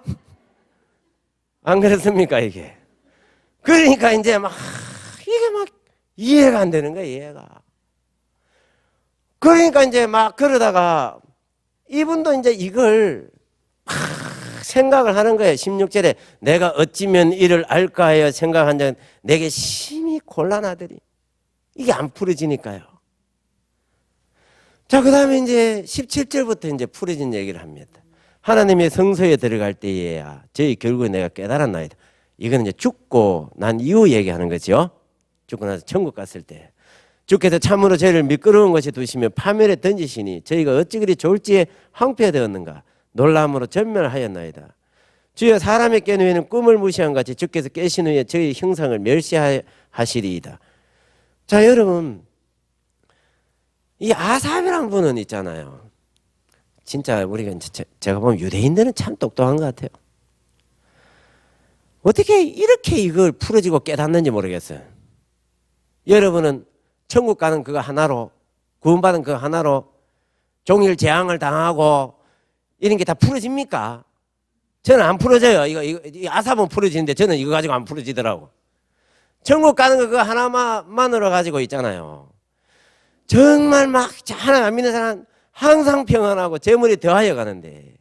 안 그렇습니까 이게? 그러니까 이제 막 막 이해가 안 되는 거야, 이해가. 그러니까 이제 막 그러다가 이분도 이제 이걸 막 생각을 하는 거예요. 16절에 내가 어찌면 이를 알까 하여 생각한 적 내게 심히 곤란하더니 이게 안 풀어지니까요. 자, 그 다음에 이제 17절부터 이제 풀어진 얘기를 합니다. 하나님의 성소에 들어갈 때에야 저희 결국에 내가 깨달았나이다. 이거는 이제 죽고 난 이후 얘기하는 거죠. 죽고 나서 천국 갔을 때 주께서 참으로 저희를 미끄러운 것이 두시며 파멸에 던지시니 저희가 어찌 그리 졸지에 황폐되었는가 놀람으로 전멸하였나이다. 주여 사람의 깬 후에는 꿈을 무시한 같이 주께서 깨신 후에 저희 형상을 멸시하시리이다. 자, 여러분, 이 아삽이라는 분은 있잖아요. 진짜 우리가 제가 보면 유대인들은 참 똑똑한 것 같아요. 어떻게 이렇게 이걸 풀어지고 깨닫는지 모르겠어요. 여러분은 천국 가는 그거 하나로, 구원받은 그거 하나로 종일 재앙을 당하고 이런 게 다 풀어집니까? 저는 안 풀어져요. 이거 아삽은 풀어지는데 저는 이거 가지고 안 풀어지더라고. 천국 가는 거 그거 하나만으로 가지고 있잖아요. 정말 막 하나님 안 믿는 사람 항상 평안하고 재물이 더하여 가는데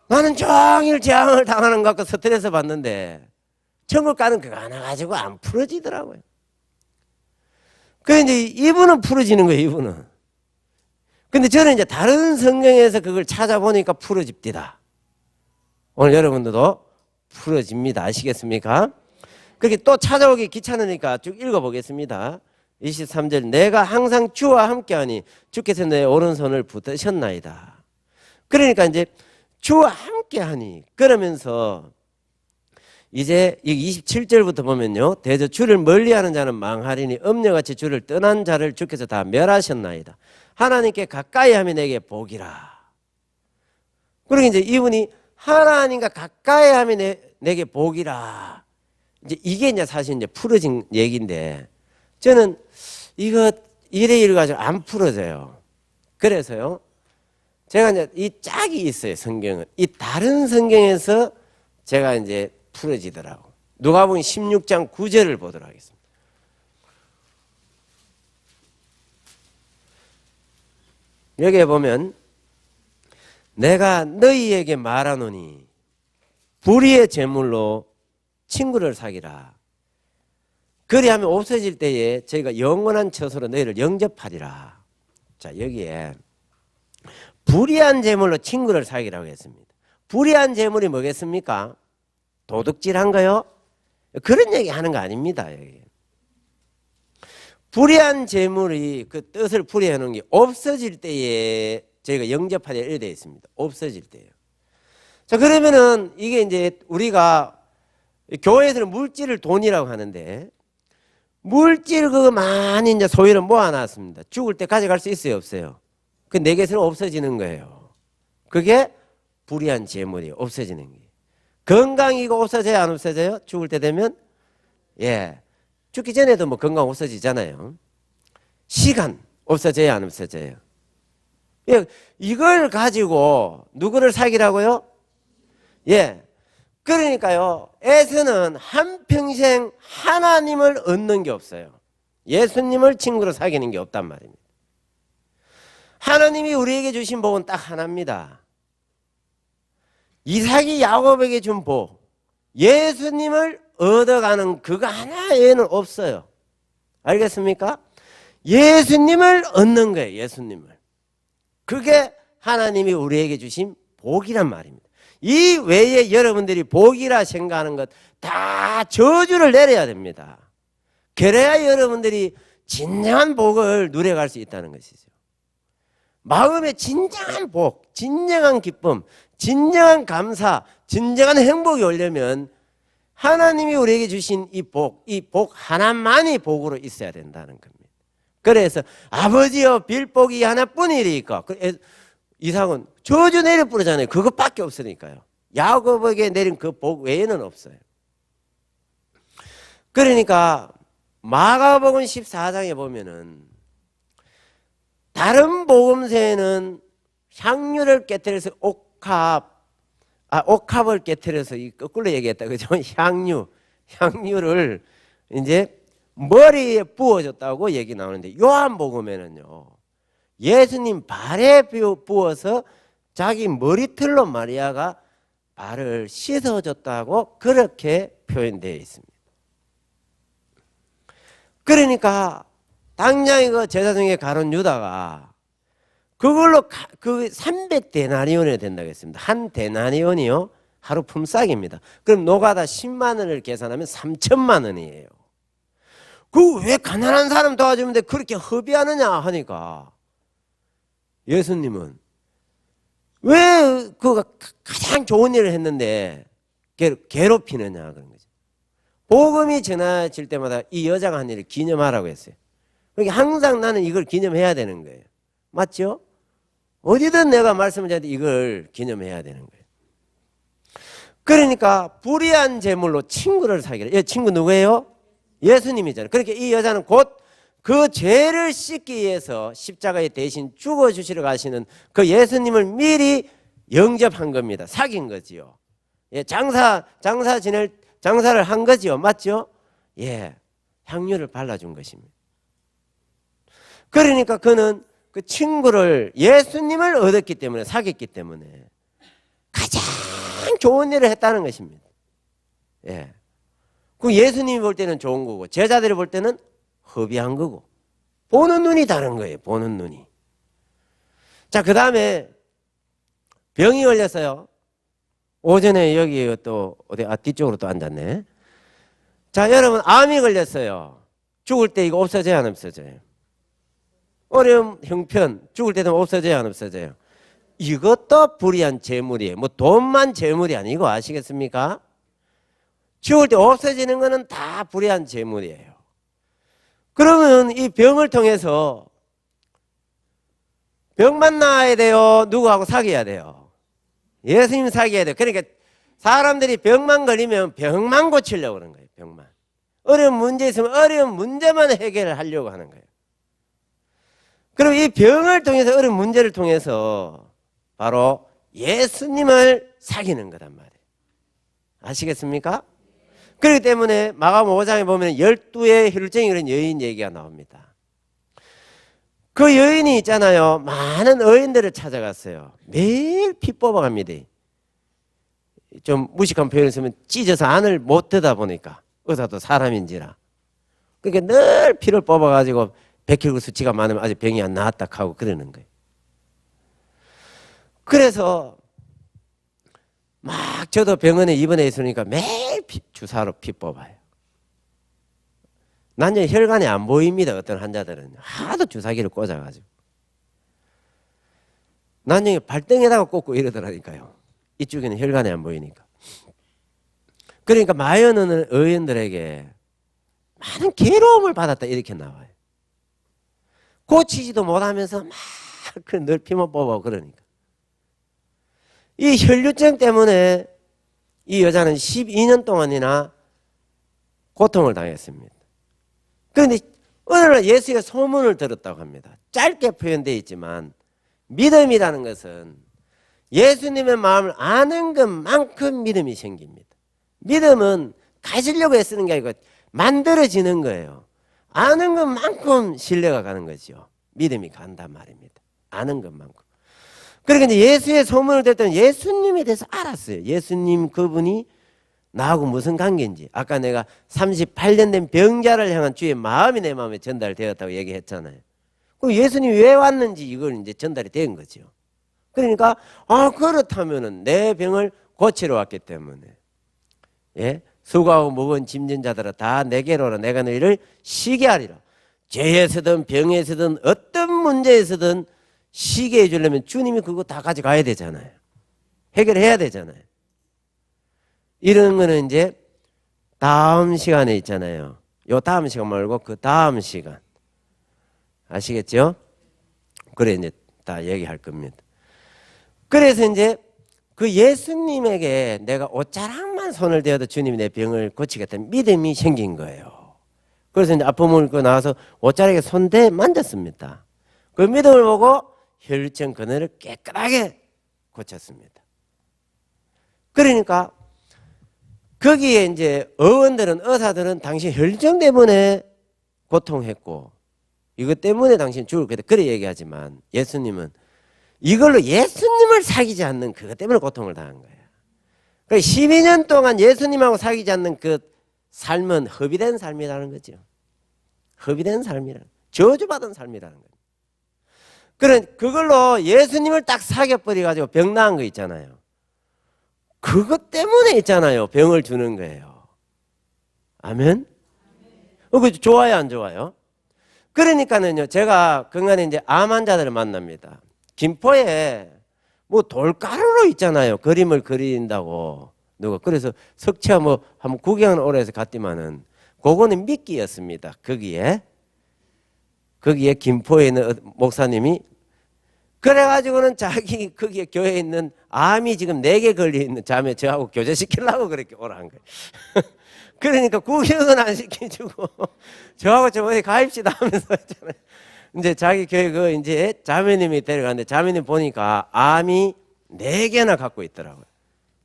나는 종일 재앙을 당하는 것 같고 스트레스 받는데 천국 가는 그거 하나 가지고 안 풀어지더라고요. 그래서 이제 이분은 풀어지는 거예요, 이분은. 근데 저는 이제 다른 성경에서 그걸 찾아보니까 풀어집니다. 오늘 여러분들도 풀어집니다. 아시겠습니까? 그렇게 또 찾아오기 귀찮으니까 쭉 읽어보겠습니다. 23절 내가 항상 주와 함께하니 주께서 내 오른손을 붙드셨나이다. 그러니까 이제 주와 함께하니 그러면서 이제 27절부터 보면요. 대저 주를 멀리하는 자는 망하리니 음녀같이 주를 떠난 자를 주께서 다 멸하셨나이다. 하나님께 가까이 하면 내게 복이라. 그러니까 이제 이분이 하나님과 가까이 하면 내게 복이라. 이제 이게 이제 사실 이제 풀어진 얘기인데 저는 이거 이래 가지고 안 풀어져요. 그래서요. 제가 이제 이 짝이 있어요, 성경은. 이 다른 성경에서 제가 이제 풀어지더라고. 누가복음 16장 9절을 보도록 하겠습니다. 여기에 보면 내가 너희에게 말하노니 불의의 제물로 친구를 사귀라. 그리하면 없어질 때에 저희가 영원한 처소로 너희를 영접하리라. 자, 여기에 불의한 제물로 친구를 사귀라고 했습니다. 불의한 제물이 뭐겠습니까? 도둑질한 거요? 그런 얘기 하는 거 아닙니다. 여기. 불의한 제물이 그 뜻을 풀이해 놓은 게 없어질 때에 저희가 영접하려 이렇게 되어 있습니다. 없어질 때요. 자, 그러면은 이게 이제 우리가 교회에서는 물질을 돈이라고 하는데 물질 그거 많이 이제 소유를 모아놨습니다. 죽을 때 가져갈 수 있어요, 없어요? 그 내게서는 없어지는 거예요. 그게 불의한 재물이 없어지는 거예요. 건강이고 없어져요, 안 없어져요? 죽을 때 되면? 예. 죽기 전에도 뭐 건강 없어지잖아요. 시간 없어져요, 안 없어져요? 예. 이걸 가지고 누구를 사귀라고요? 예. 그러니까요, 에서는 한평생 하나님을 얻는 게 없어요. 예수님을 친구로 사귀는 게 없단 말입니다. 하나님이 우리에게 주신 복은 딱 하나입니다. 이삭이 야곱에게 준 복, 예수님을 얻어가는 그거 하나 외에는 없어요. 알겠습니까? 예수님을 얻는 거예요, 예수님을. 그게 하나님이 우리에게 주신 복이란 말입니다. 이 외에 여러분들이 복이라 생각하는 것 다 저주를 내려야 됩니다. 그래야 여러분들이 진정한 복을 누려갈 수 있다는 것이죠. 마음의 진정한 복, 진정한 기쁨, 진정한 감사, 진정한 행복이 오려면 하나님이 우리에게 주신 이 복 하나만이 복으로 있어야 된다는 겁니다. 그래서 아버지여 빌복이 하나뿐이리까. 이삭은 저주 내려 뿌리잖아요. 그것밖에 없으니까요. 야곱에게 내린 그 복 외에는 없어요. 그러니까 마가복음 14장에 보면은 다른 복음서에는 향유를 깨뜨려서 옥합을 깨뜨려서 거꾸로 얘기했다. 그죠? 향유를 이제 머리에 부어졌다고 얘기 나오는데 요한복음에는요 예수님 발에 부어서 자기 머리털로 마리아가 발을 씻어줬다고 그렇게 표현되어 있습니다. 그러니까 당장에 그 제사 중에 가론 유다가 그걸로 그 300데나리온이 된다고 했습니다. 한 데나리온이요 하루 품삯입니다. 그럼 노가다 10만 원을 계산하면 3천만 원이에요. 그 왜 가난한 사람 도와주는데 그렇게 허비하느냐 하니까 예수님은 왜 그 가장 좋은 일을 했는데 괴롭히느냐 그런 거죠. 복음이 전해질 때마다 이 여자가 한 일을 기념하라고 했어요. 그러니까 항상 나는 이걸 기념해야 되는 거예요. 맞죠? 어디든 내가 말씀을 드렸는데 이걸 기념해야 되는 거예요. 그러니까 불의한 제물로 친구를 사귀라. 친구 누구예요? 예수님이잖아요. 그렇게 이 여자는 곧 그 죄를 씻기 위해서 십자가에 대신 죽어주시러 가시는 그 예수님을 미리 영접한 겁니다. 사귄 거지요. 예, 장사를 한 거지요. 맞죠? 예, 향유를 발라준 것입니다. 그러니까 그는 그 친구를 예수님을 얻었기 때문에 사귀었기 때문에 가장 좋은 일을 했다는 것입니다. 예. 그 예수님이 볼 때는 좋은 거고 제자들이 볼 때는 허비한 거고 보는 눈이 다른 거예요. 보는 눈이. 자, 그 다음에 병이 걸렸어요. 오전에 여기 또 어디 뒤쪽으로 또 앉았네. 자, 여러분 암이 걸렸어요. 죽을 때 이거 없어져요, 안 없어져요? 어려움, 형편, 죽을 때도 없어져요, 안 없어져요? 이것도 불의한 재물이에요. 뭐 돈만 재물이 아니고 아시겠습니까? 죽을 때 없어지는 거는 다 불의한 재물이에요. 그러면 이 병을 통해서 병만 나아야 돼요? 누구하고 사귀어야 돼요? 예수님 사귀어야 돼요. 그러니까 사람들이 병만 걸리면 병만 고치려고 하는 거예요. 병만. 어려운 문제 있으면 어려운 문제만 해결을 하려고 하는 거예요. 그럼 이 병을 통해서 어려운 문제를 통해서 바로 예수님을 사귀는 거란 말이에요. 아시겠습니까? 그렇기 때문에 마가복음 5장에 보면 12의 혈루증이 그런 여인 얘기가 나옵니다. 그 여인이 있잖아요. 많은 의인들을 찾아갔어요. 매일 피 뽑아갑니다. 좀 무식한 표현을 쓰면 찢어서 안을 못 뜯다 보니까 의사도 사람인지라. 그러니까 늘 피를 뽑아가지고 백혈구 수치가 많으면 아직 병이 안 나았다 하고 그러는 거예요. 그래서 막 저도 병원에 입원해 있으니까 매일 주사로 피 뽑아요. 난요 혈관이 안 보입니다. 어떤 환자들은 하도 주사기를 꽂아가지고 난요 발등에다가 꽂고 이러더라니까요. 이쪽에는 혈관이 안 보이니까. 그러니까 마여는 의원들에게 많은 괴로움을 받았다 이렇게 나와요. 고치지도 못하면서 막 늘 피만 뽑아 그러니까. 이 혈류증 때문에 이 여자는 12년 동안이나 고통을 당했습니다. 그런데 어느 날 예수가 소문을 들었다고 합니다. 짧게 표현되어 있지만 믿음이라는 것은 예수님의 마음을 아는 것만큼 믿음이 생깁니다. 믿음은 가지려고 애쓰는 게 아니고 만들어지는 거예요. 아는 것만큼 신뢰가 가는 거죠. 믿음이 간단 말입니다. 아는 것만큼. 그러니까 이제 예수의 소문을 듣던 예수님에 대해서 알았어요. 예수님 그분이 나하고 무슨 관계인지. 아까 내가 38년 된 병자를 향한 주의 마음이 내 마음에 전달되었다고 얘기했잖아요. 그럼 예수님이 왜 왔는지 이걸 이제 전달이 된 거죠. 그러니까 그렇다면은 내 병을 고치러 왔기 때문에 수고하고 무거운 짐진 자들아 다 내게로 오라. 내가 너희를 쉬게 하리라. 죄에서든 병에서든 어떤 문제에서든 쉬게 해주려면 주님이 그거 다 가져가야 되잖아요. 해결해야 되잖아요. 이런 거는 이제 다음 시간에 있잖아요. 요 다음 시간 말고 그 다음 시간. 아시겠죠? 그래 이제 다 얘기할 겁니다. 그래서 이제 그 예수님에게 내가 옷자락만 손을 대어도 주님이 내 병을 고치겠다는 믿음이 생긴 거예요. 그래서 이제 아픔을 입고 나와서 옷자락에 손대 만졌습니다. 그 믿음을 보고 혈루증 근원을 깨끗하게 고쳤습니다. 그러니까 거기에 이제 의사들은 당신 혈증 때문에 고통했고 이것 때문에 당신 죽을 거다 그래 얘기하지만 예수님은 이걸로 예수님을 사귀지 않는 그것 때문에 고통을 당한 거예요. 그러니까 12년 동안 예수님하고 사귀지 않는 그 삶은 허비된 삶이라는 거죠. 허비된 삶이라는, 저주받은 삶이라는 거예요. 그걸로 예수님을 딱 사귀어버려가지고 병 나은 거 있잖아요. 그것 때문에 있잖아요. 병을 주는 거예요. 아멘? 그거 좋아요, 안 좋아요? 그러니까는요, 제가 그간에 이제 암 환자들을 만납니다. 김포에 뭐 돌가루로 있잖아요. 그림을 그린다고. 누가. 그래서 석채 뭐 한번 구경을 오래 해서 갔더만은 그거는 미끼였습니다. 거기에 김포에 있는 목사님이 그래가지고는 자기 거기에 교회에 있는 암이 지금 4개 걸려있는 자매 저하고 교제시키려고 그렇게 오라는 거예요. 그러니까 구경은 안 시켜주고 저하고 좀 어디 가입시다 하면서 있잖아요. 이제 자기 교회 이제 자매님이 데려가는데 자매님 보니까 암이 4개나 갖고 있더라고요.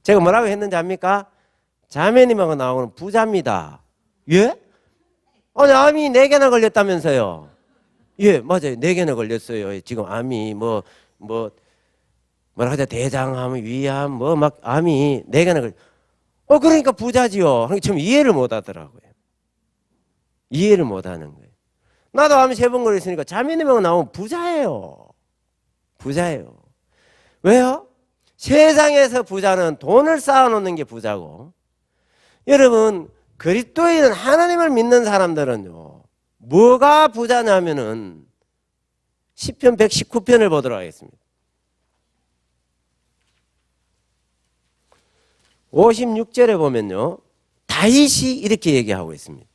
제가 뭐라고 했는지 압니까? 자매님하고 나오는 부자입니다. 예? 아니 암이 4개나 걸렸다면서요. 예, 맞아요. 4개나 걸렸어요. 지금 암이 뭐라 하자 대장암, 위암, 뭐 막 암이 4개나 걸렸. 그러니까 부자지요. 좀 이해를 못 하더라고요. 이해를 못 하는 거예요. 나도 암이 3번 걸렸으니까 자매님하고 나오면 부자예요. 부자예요. 왜요? 세상에서 부자는 돈을 쌓아놓는 게 부자고, 여러분 그리스도인은 하나님을 믿는 사람들은요, 뭐가 부자냐면은 시편 119편을 보도록 하겠습니다. 56절에 보면요, 다윗이 이렇게 얘기하고 있습니다.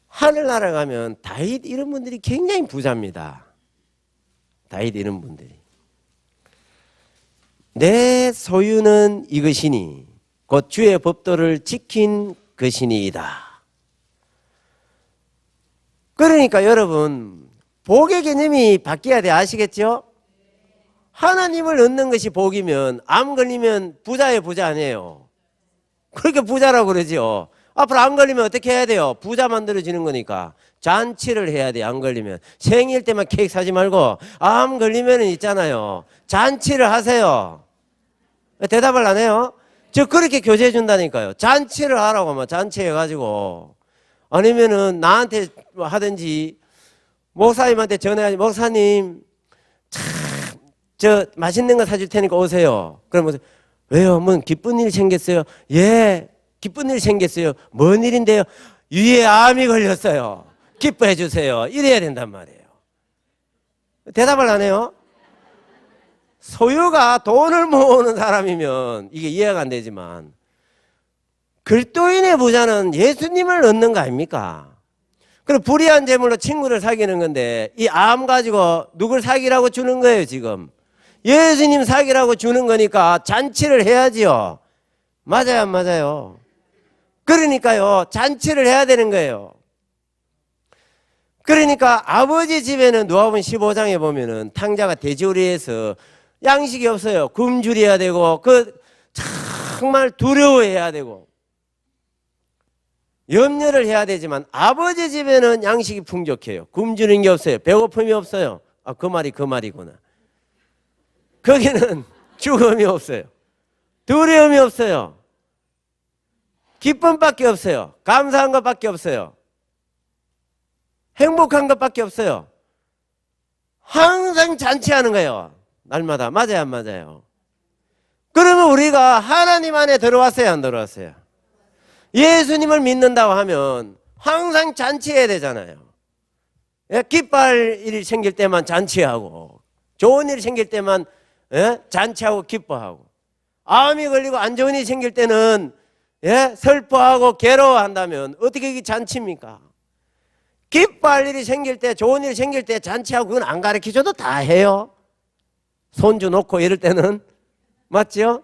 하늘나라 가면 다윗 이런 분들이 굉장히 부자입니다. 다윗 이런 분들이. 내 소유는 이것이니 곧 주의 법도를 지킨 것이니이다. 그러니까 여러분 복의 개념이 바뀌어야 돼. 아시겠죠? 하나님을 얻는 것이 복이면 암 걸리면 부자예요, 부자 아니에요? 그렇게 부자라고 그러죠. 앞으로 안 걸리면 어떻게 해야 돼요? 부자 만들어지는 거니까 잔치를 해야 돼요. 안 걸리면 생일 때만 케이크 사지 말고 암 걸리면 있잖아요, 잔치를 하세요. 대답을 안 해요? 저 그렇게 교제해 준다니까요. 잔치를 하라고 막 잔치해가지고, 아니면은 나한테 하든지 목사님한테 전화해가지고 목사님 참 저 맛있는 거 사줄 테니까 오세요. 그러면서 왜요? 뭔 기쁜 일 생겼어요? 예, 기쁜 일 생겼어요. 뭔 일인데요? 위에 암이 걸렸어요. 기뻐해 주세요. 이래야 된단 말이에요. 대답을 안 해요? 소유가 돈을 모으는 사람이면 이게 이해가 안 되지만 그리스도인의 부자는 예수님을 얻는 거 아닙니까? 그럼 불의한 재물로 친구를 사귀는 건데 이 암 가지고 누굴 사귀라고 주는 거예요? 지금 예수님 사귀라고 주는 거니까 잔치를 해야지요. 맞아요, 안 맞아요? 그러니까요, 잔치를 해야 되는 거예요. 그러니까 아버지 집에는 누가복음 15장에 보면은 탕자가 돼지우리에서 양식이 없어요. 굶주려야 되고 정말 두려워해야 되고 염려를 해야 되지만 아버지 집에는 양식이 풍족해요. 굶주린 게 없어요. 배고픔이 없어요. 그 말이구나. 거기는 죽음이 없어요. 두려움이 없어요. 기쁨밖에 없어요. 감사한 것밖에 없어요. 행복한 것밖에 없어요. 항상 잔치하는 거예요. 날마다. 맞아요, 안 맞아요? 그러면 우리가 하나님 안에 들어왔어요, 안 들어왔어요? 예수님을 믿는다고 하면 항상 잔치해야 되잖아요. 기뻐할 일이 생길 때만 잔치하고, 좋은 일이 생길 때만 잔치하고 기뻐하고, 암이 걸리고 안 좋은 일이 생길 때는 슬퍼하고 괴로워한다면 어떻게 이게 잔치입니까? 기뻐할 일이 생길 때, 좋은 일이 생길 때 잔치하고, 그건 안 가르쳐줘도 다 해요. 손주 놓고 이럴 때는. 맞죠?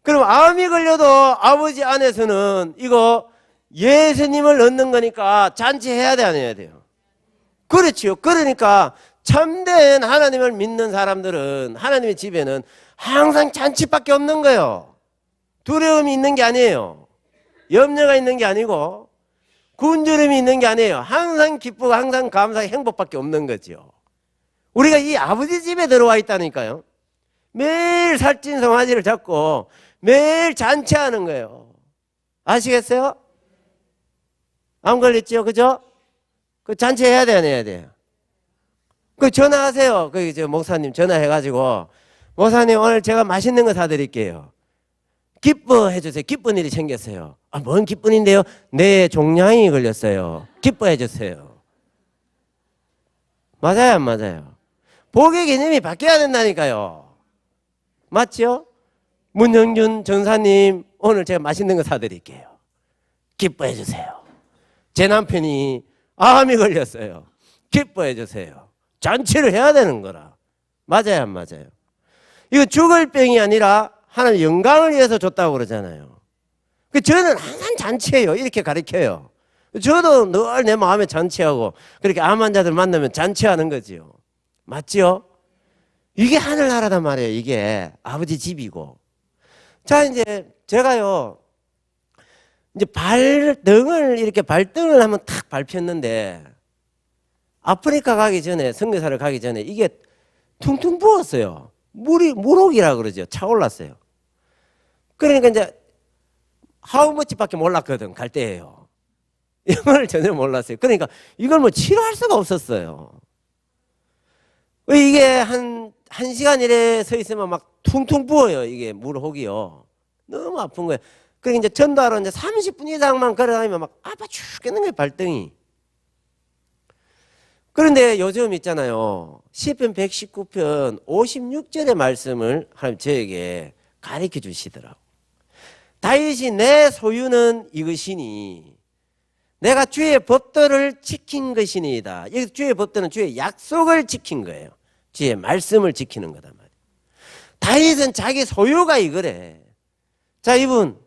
그럼 암이 걸려도 아버지 안에서는 이거 예수님을 얻는 거니까 잔치해야 돼, 안 해야 돼요? 그렇지요. 그러니까 참된 하나님을 믿는 사람들은, 하나님의 집에는 항상 잔치밖에 없는 거예요. 두려움이 있는 게 아니에요. 염려가 있는 게 아니고 굶주림이 있는 게 아니에요. 항상 기쁘고 항상 감사하고 행복밖에 없는 거죠. 우리가 이 아버지 집에 들어와 있다니까요. 매일 살찐 송아지를 잡고 매일 잔치하는 거예요. 아시겠어요? 안 걸렸죠? 그죠? 그 잔치해야 돼요, 안 해야 돼요? 그 전화하세요. 그 목사님 전화해가지고 목사님 오늘 제가 맛있는 거 사드릴게요. 기뻐해 주세요. 기쁜 일이 생겼어요. 아, 뭔 기쁜 일인데요? 내 종양이 걸렸어요. 기뻐해 주세요. 맞아요, 안 맞아요? 복의 개념이 바뀌어야 된다니까요. 맞죠? 문영준 전사님 오늘 제가 맛있는 거 사드릴게요. 기뻐해 주세요. 제 남편이 암이 걸렸어요. 기뻐해 주세요. 잔치를 해야 되는 거라. 맞아요, 안 맞아요? 이거 죽을 병이 아니라 하나님 영광을 위해서 줬다고 그러잖아요. 저는 항상 잔치해요. 이렇게 가르쳐요. 저도 늘 내 마음에 잔치하고 그렇게 암 환자들 만나면 잔치하는 거지요. 맞죠? 이게 하늘나라단 말이에요. 이게 아버지 집이고. 자, 이제 제가요, 이제 발등을 이렇게 발등을 한번 탁 밟혔는데 아프리카 가기 전에 선교사를 가기 전에 이게 퉁퉁 부었어요. 물옥이라 그러죠. 차올랐어요. 그러니까 이제 하우머치밖에 몰랐거든. 갈 때예요. 이걸 전혀 몰랐어요. 그러니까 이걸 뭐 치료할 수가 없었어요. 이게 한 시간 이래 서 있으면 막 퉁퉁 부어요. 이게 물혹이요. 너무 아픈 거예요. 그러니까 이제 전도하러 이제 30분 이상만 걸어다니면 막 아파 죽겠는 거예요. 발등이. 그런데 요즘 있잖아요. 시편 119편 56절의 말씀을 하나님 저에게 가르쳐 주시더라고. 다윗이 내 소유는 이것이니 내가 주의 법도를 지킨 것이니이다. 여기서 주의 법도는 주의 약속을 지킨 거예요. 주의 말씀을 지키는 거단 말이에요. 다윗은 자기 소유가 이거래. 자, 이분.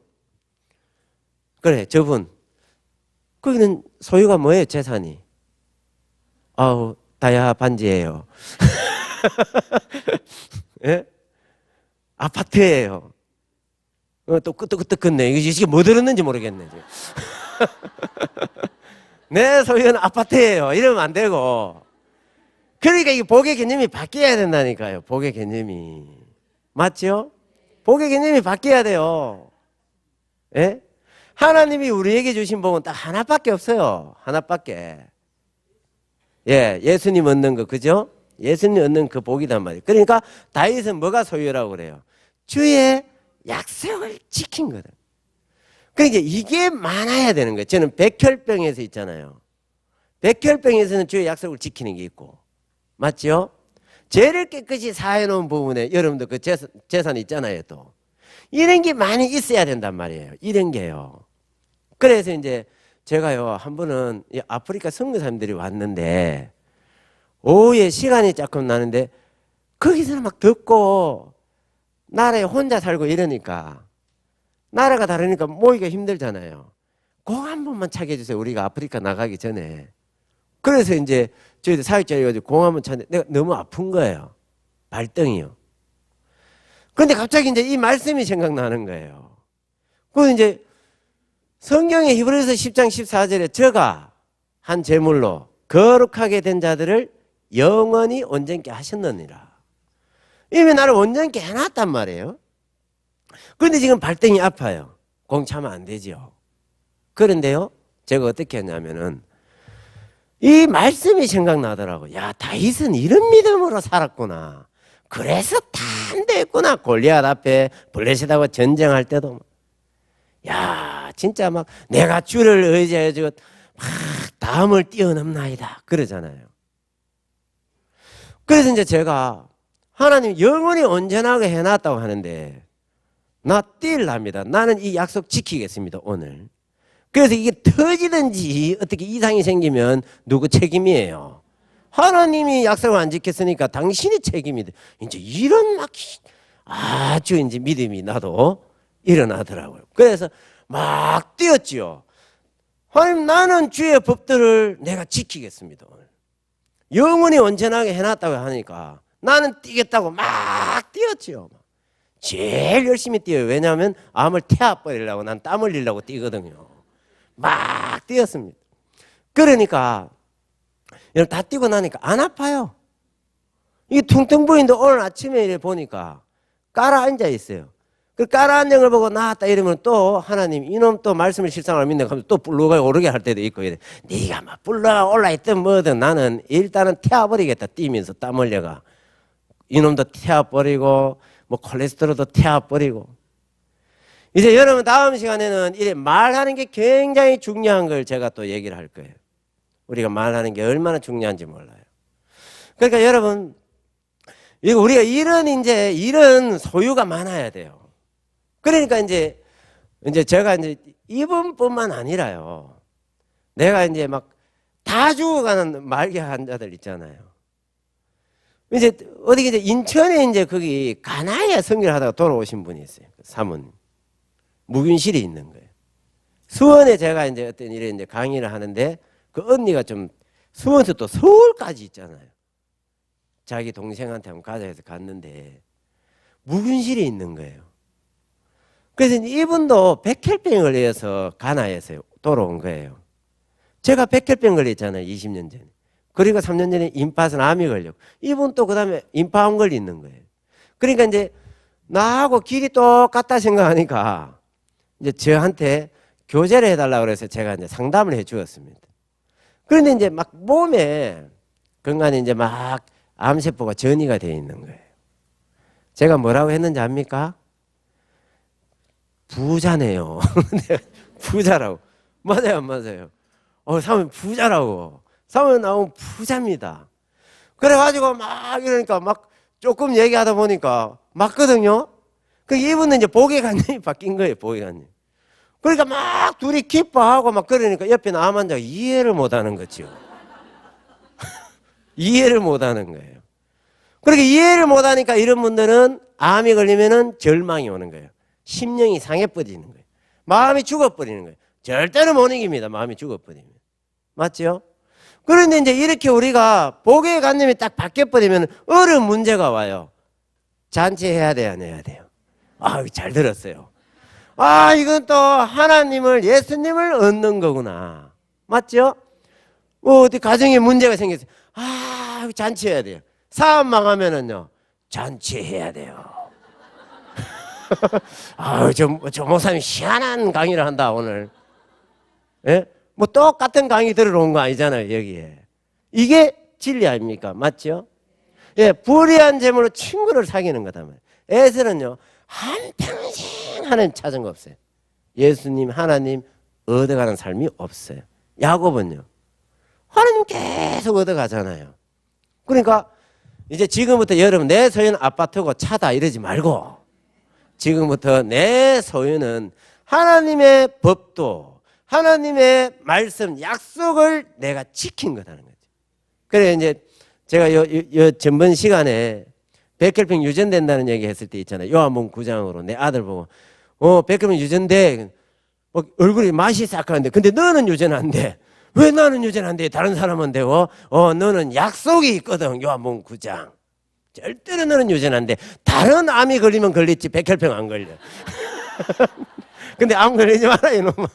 그래, 저분. 거기는 소유가 뭐예요, 재산이? 아우, 다야 반지예요. 예? 아파트예요. 또 끄떡끄떡했네. 이게 뭐 들었는지 모르겠네. 내 소유는 아파트예요. 이러면 안 되고. 그러니까 이게 복의 개념이 바뀌어야 된다니까요. 복의 개념이. 맞죠? 복의 개념이 바뀌어야 돼요. 예? 하나님이 우리에게 주신 복은 딱 하나밖에 없어요. 하나밖에. 예, 예수님 얻는 거, 그죠? 예수님 얻는 그 복이단 말이에요. 그러니까 다윗은 뭐가 소유라고 그래요? 주의 약속을 지킨 거다. 그러니까 이게 많아야 되는 거예요. 저는 백혈병에서 있잖아요. 백혈병에서는 주의 약속을 지키는 게 있고. 맞죠? 죄를 깨끗이 사해놓은 부분에 여러분들 그 재산 있잖아요, 또. 이런 게 많이 있어야 된단 말이에요. 이런 게요. 그래서 이제 제가요, 한 번은 아프리카 선교사님들이 왔는데, 오후에 시간이 조금 나는데, 거기서는 막 덥고, 나라에 혼자 살고 이러니까, 나라가 다르니까 모이기가 힘들잖아요. 그거 한 번만 차게 해주세요. 우리가 아프리카 나가기 전에. 그래서 이제 저희들 사역자여가지고 공 한번 차는데 내가 너무 아픈 거예요. 발등이요. 그런데 갑자기 이제 이 말씀이 생각나는 거예요. 그래서 이제 성경의 히브리서 10장 14절에 저가 한 제물로 거룩하게 된 자들을 영원히 온전케 하셨느니라. 이미 나를 온전케 해놨단 말이에요. 그런데 지금 발등이 아파요. 공 차면 안 되죠. 그런데요, 제가 어떻게 했냐면은 이 말씀이 생각나더라고. 야, 다윗은 이런 믿음으로 살았구나. 그래서 다 안 됐구나. 골리앗 앞에 블레셋하고 전쟁할 때도. 야, 진짜 막 내가 주를 의지해가지고 막 다음을 뛰어넘나이다. 그러잖아요. 그래서 이제 제가 하나님 영원히 온전하게 해놨다고 하는데 나 뛸랍니다. 나는 이 약속 지키겠습니다, 오늘. 그래서 이게 터지든지 어떻게 이상이 생기면 누구 책임이에요? 하나님이 약속을 안 지켰으니까 당신이 책임이다. 이제 이런 막 아주 이제 믿음이 나도 일어나더라고요. 그래서 막 뛰었지요. 하나님, 나는 주의 법들을 내가 지키겠습니다, 오늘. 영원히 온전하게 해놨다고 하니까 나는 뛰겠다고 막 뛰었지요. 제일 열심히 뛰어요. 왜냐하면 암을 태워버리려고 난 땀 흘리려고 뛰거든요. 막 뛰었습니다. 그러니까 여러분 다 뛰고 나니까 안 아파요. 이게 퉁퉁 부인데 오늘 아침에 이래 보니까 깔아앉아 있어요. 그 깔아앉은 걸 보고 나왔다 이러면 또 하나님 이놈 또 말씀을 실상을 믿는 하면 또 불러가 오르게 할 때도 있고 이래. 네가 막 불러가 올라있든 뭐든 나는 일단은 태워버리겠다. 뛰면서 땀 흘려가. 이놈도 태워버리고 뭐 콜레스테롤도 태워버리고. 이제 여러분 다음 시간에는 이래 말하는 게 굉장히 중요한 걸 제가 또 얘기를 할 거예요. 우리가 말하는 게 얼마나 중요한지 몰라요. 그러니까 여러분 우리가 이런 소유가 많아야 돼요. 그러니까 이제 제가 이제 이분뿐만 아니라요. 내가 이제 막 다 죽어가는 말기 환자들 있잖아요. 이제 어디 이제 인천에 이제 거기 가나에 선교하다가 돌아오신 분이 있어요. 사모님. 무균실이 있는 거예요. 수원에 제가 이제 어떤 일에 이제 강의를 하는데 그 언니가 좀 수원에서 또 서울까지 있잖아요. 자기 동생한테 한번 가자 해서 갔는데 무균실이 있는 거예요. 그래서 이분도 백혈병에 걸려서 가나에서 돌아온 거예요. 제가 백혈병 걸렸잖아요. 20년 전에. 그리고 3년 전에 임파선 암이 걸렸고 이분 또 그 다음에 임파암 걸리는 거예요. 그러니까 이제 나하고 길이 똑같다 생각하니까 이제 저한테 교제를 해달라고 그래서 제가 이제 상담을 해 주었습니다. 그런데 이제 막 몸에 건강에 이제 막 암세포가 전이가 되어 있는 거예요. 제가 뭐라고 했는지 압니까? 부자네요. 부자라고. 맞아요, 안 맞아요? 사모님 부자라고. 사모님 나오면 부자입니다. 그래가지고 막 이러니까 막 조금 얘기하다 보니까 맞거든요. 그 이분은 이제 보게관념이 바뀐 거예요, 보게관념. 그러니까 막 둘이 기뻐하고 막 그러니까 옆에 남 환자가 이해를 못 하는 거죠. 이해를 못 하는 거예요. 그렇게 이해를 못 하니까 이런 분들은 암이 걸리면은 절망이 오는 거예요. 심령이 상해버리는 거예요. 마음이 죽어버리는 거예요. 절대로 못 이깁니다. 마음이 죽어버리면. 맞죠? 그런데 이제 이렇게 우리가 보게관념이 딱 바뀌어버리면 어려운 문제가 와요. 잔치해야 돼요, 안 해야 돼요? 잘 들었어요. 이건 또 하나님을, 예수님을 얻는 거구나. 맞죠? 어디 가정에 문제가 생겼어요. 잔치해야 돼요. 사업 망하면은요, 잔치해야 돼요. 저 목사님 희한한 강의를 한다, 오늘. 예? 뭐 똑같은 강의 들으러 온 거 아니잖아요, 여기에. 이게 진리 아닙니까? 맞죠? 예, 불의한 재물로 친구를 사귀는 거다. 에서는요, 한평생 하나님 찾은 거 없어요. 예수님, 하나님 얻어가는 삶이 없어요. 야곱은요, 하나님 계속 얻어가잖아요. 그러니까 이제 지금부터 여러분 내 소유는 아파트고 차다 이러지 말고 지금부터 내 소유는 하나님의 법도 하나님의 말씀, 약속을 내가 지킨 거라는 거죠. 그래 이제 제가 요 전번 시간에 백혈병 유전된다는 얘기 했을 때 있잖아요. 요한복음 9장으로 내 아들 보고 백혈병 유전돼. 얼굴이 맛이 싹하는데 근데 너는 유전 안 돼. 왜 나는 유전 안 돼? 다른 사람은 되고 너는 약속이 있거든. 요한복음 9장. 절대로 너는 유전 안 돼. 다른 암이 걸리면 걸리지 백혈병 안 걸려. 근데 암 걸리지 마라 이놈아.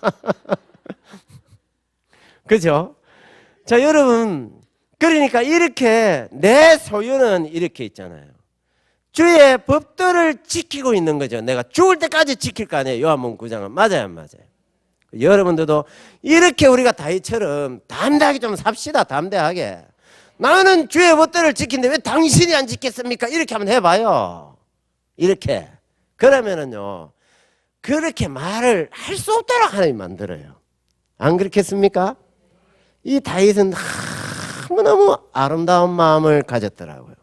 그죠? 자 여러분 그러니까 이렇게 내 소유는 이렇게 있잖아요. 주의 법도를 지키고 있는 거죠. 내가 죽을 때까지 지킬 거 아니에요. 요한복음 9장은. 맞아요 안 맞아요? 여러분들도 이렇게 우리가 다윗처럼 담대하게 좀 삽시다. 담대하게. 나는 주의 법도를 지킨데 왜 당신이 안 지켰습니까? 이렇게 한번 해봐요. 이렇게. 그러면은요. 그렇게 말을 할 수 없도록 하나님 만들어요. 안 그렇겠습니까? 이 다윗은 너무너무 아름다운 마음을 가졌더라고요.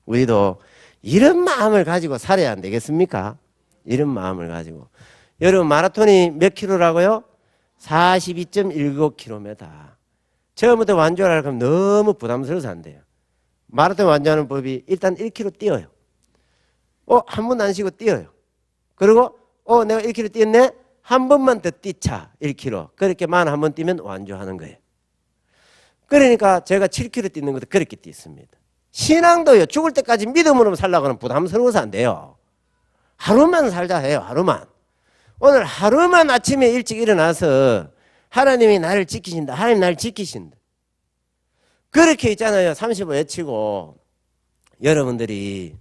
우리도 이런 마음을 가지고 살아야 안 되겠습니까? 이런 마음을 가지고. 여러분 마라톤이 몇 킬로라고요? 42.19km. 처음부터 완주를 하려고 하면 너무 부담스러워서 안 돼요. 마라톤 완주하는 법이 일단 1km 뛰어요. 한 번 안 쉬고 뛰어요. 그리고 내가 1km 뛰었네? 한 번만 더 뛰자 1km. 그렇게만 한 번 뛰면 완주하는 거예요. 그러니까 제가 7km 뛰는 것도 그렇게 뛰습니다. 신앙도요. 죽을 때까지 믿음으로 살려고 하면 부담스러워서 안 돼요. 하루만 살자 해요. 하루만. 오늘 하루만 아침에 일찍 일어나서 하나님이 나를 지키신다. 하나님 나를 지키신다. 그렇게 있잖아요. 35 외치고 여러분들이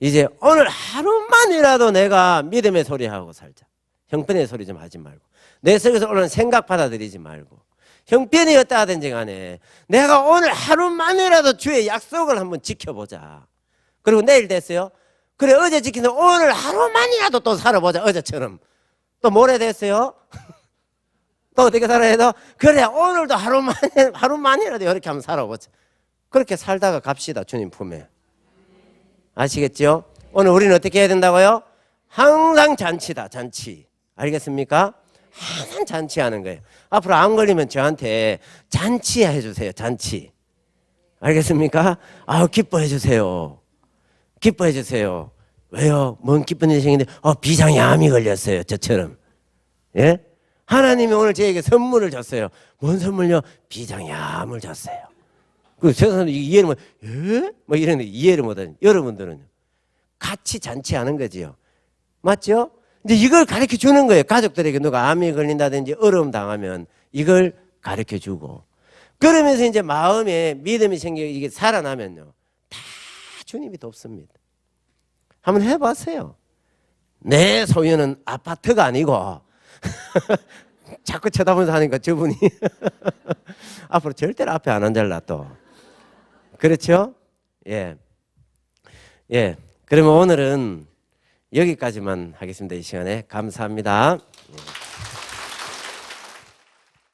이제 오늘 하루만이라도 내가 믿음의 소리하고 살자. 형편의 소리 좀 하지 말고 내 속에서 오는 생각 받아들이지 말고 형편이 어떠 하든지 간에 내가 오늘 하루만이라도 주의 약속을 한번 지켜보자. 그리고 내일 됐어요. 그래 어제 지켜서 오늘 하루만이라도 또 살아보자. 어제처럼. 또 모레 됐어요. 또 어떻게 살아야 해도 그래 오늘도 하루만이라도 이렇게 한번 살아보자. 그렇게 살다가 갑시다. 주님 품에. 아시겠죠? 오늘 우리는 어떻게 해야 된다고요? 항상 잔치다. 잔치. 알겠습니까? 항상 잔치하는 거예요. 앞으로 안 걸리면 저한테 잔치해 주세요. 잔치. 알겠습니까? 아우 기뻐해 주세요. 기뻐해 주세요. 왜요? 뭔 기쁜 일이 생긴데 비장의 암이 걸렸어요. 저처럼. 예? 하나님이 오늘 저에게 선물을 줬어요. 뭔 선물요? 비장의 암을 줬어요. 그 세상에 이해를 못, 예? 뭐 이런 이해를 못하는 여러분들은 같이 잔치하는 거지요. 맞죠? 이제 이걸 가르쳐 주는 거예요. 가족들에게 누가 암이 걸린다든지 어려움 당하면 이걸 가르쳐 주고. 그러면서 이제 마음에 믿음이 생겨 이게 살아나면요. 다 주님이 돕습니다. 한번 해봤어요. 내 소유는 아파트가 아니고 자꾸 쳐다보면서 하니까 저분이 앞으로 절대로 앞에 안 앉을라 또. 그렇죠? 예. 예. 그러면 오늘은 여기까지만 하겠습니다. 이 시간에 감사합니다. 예.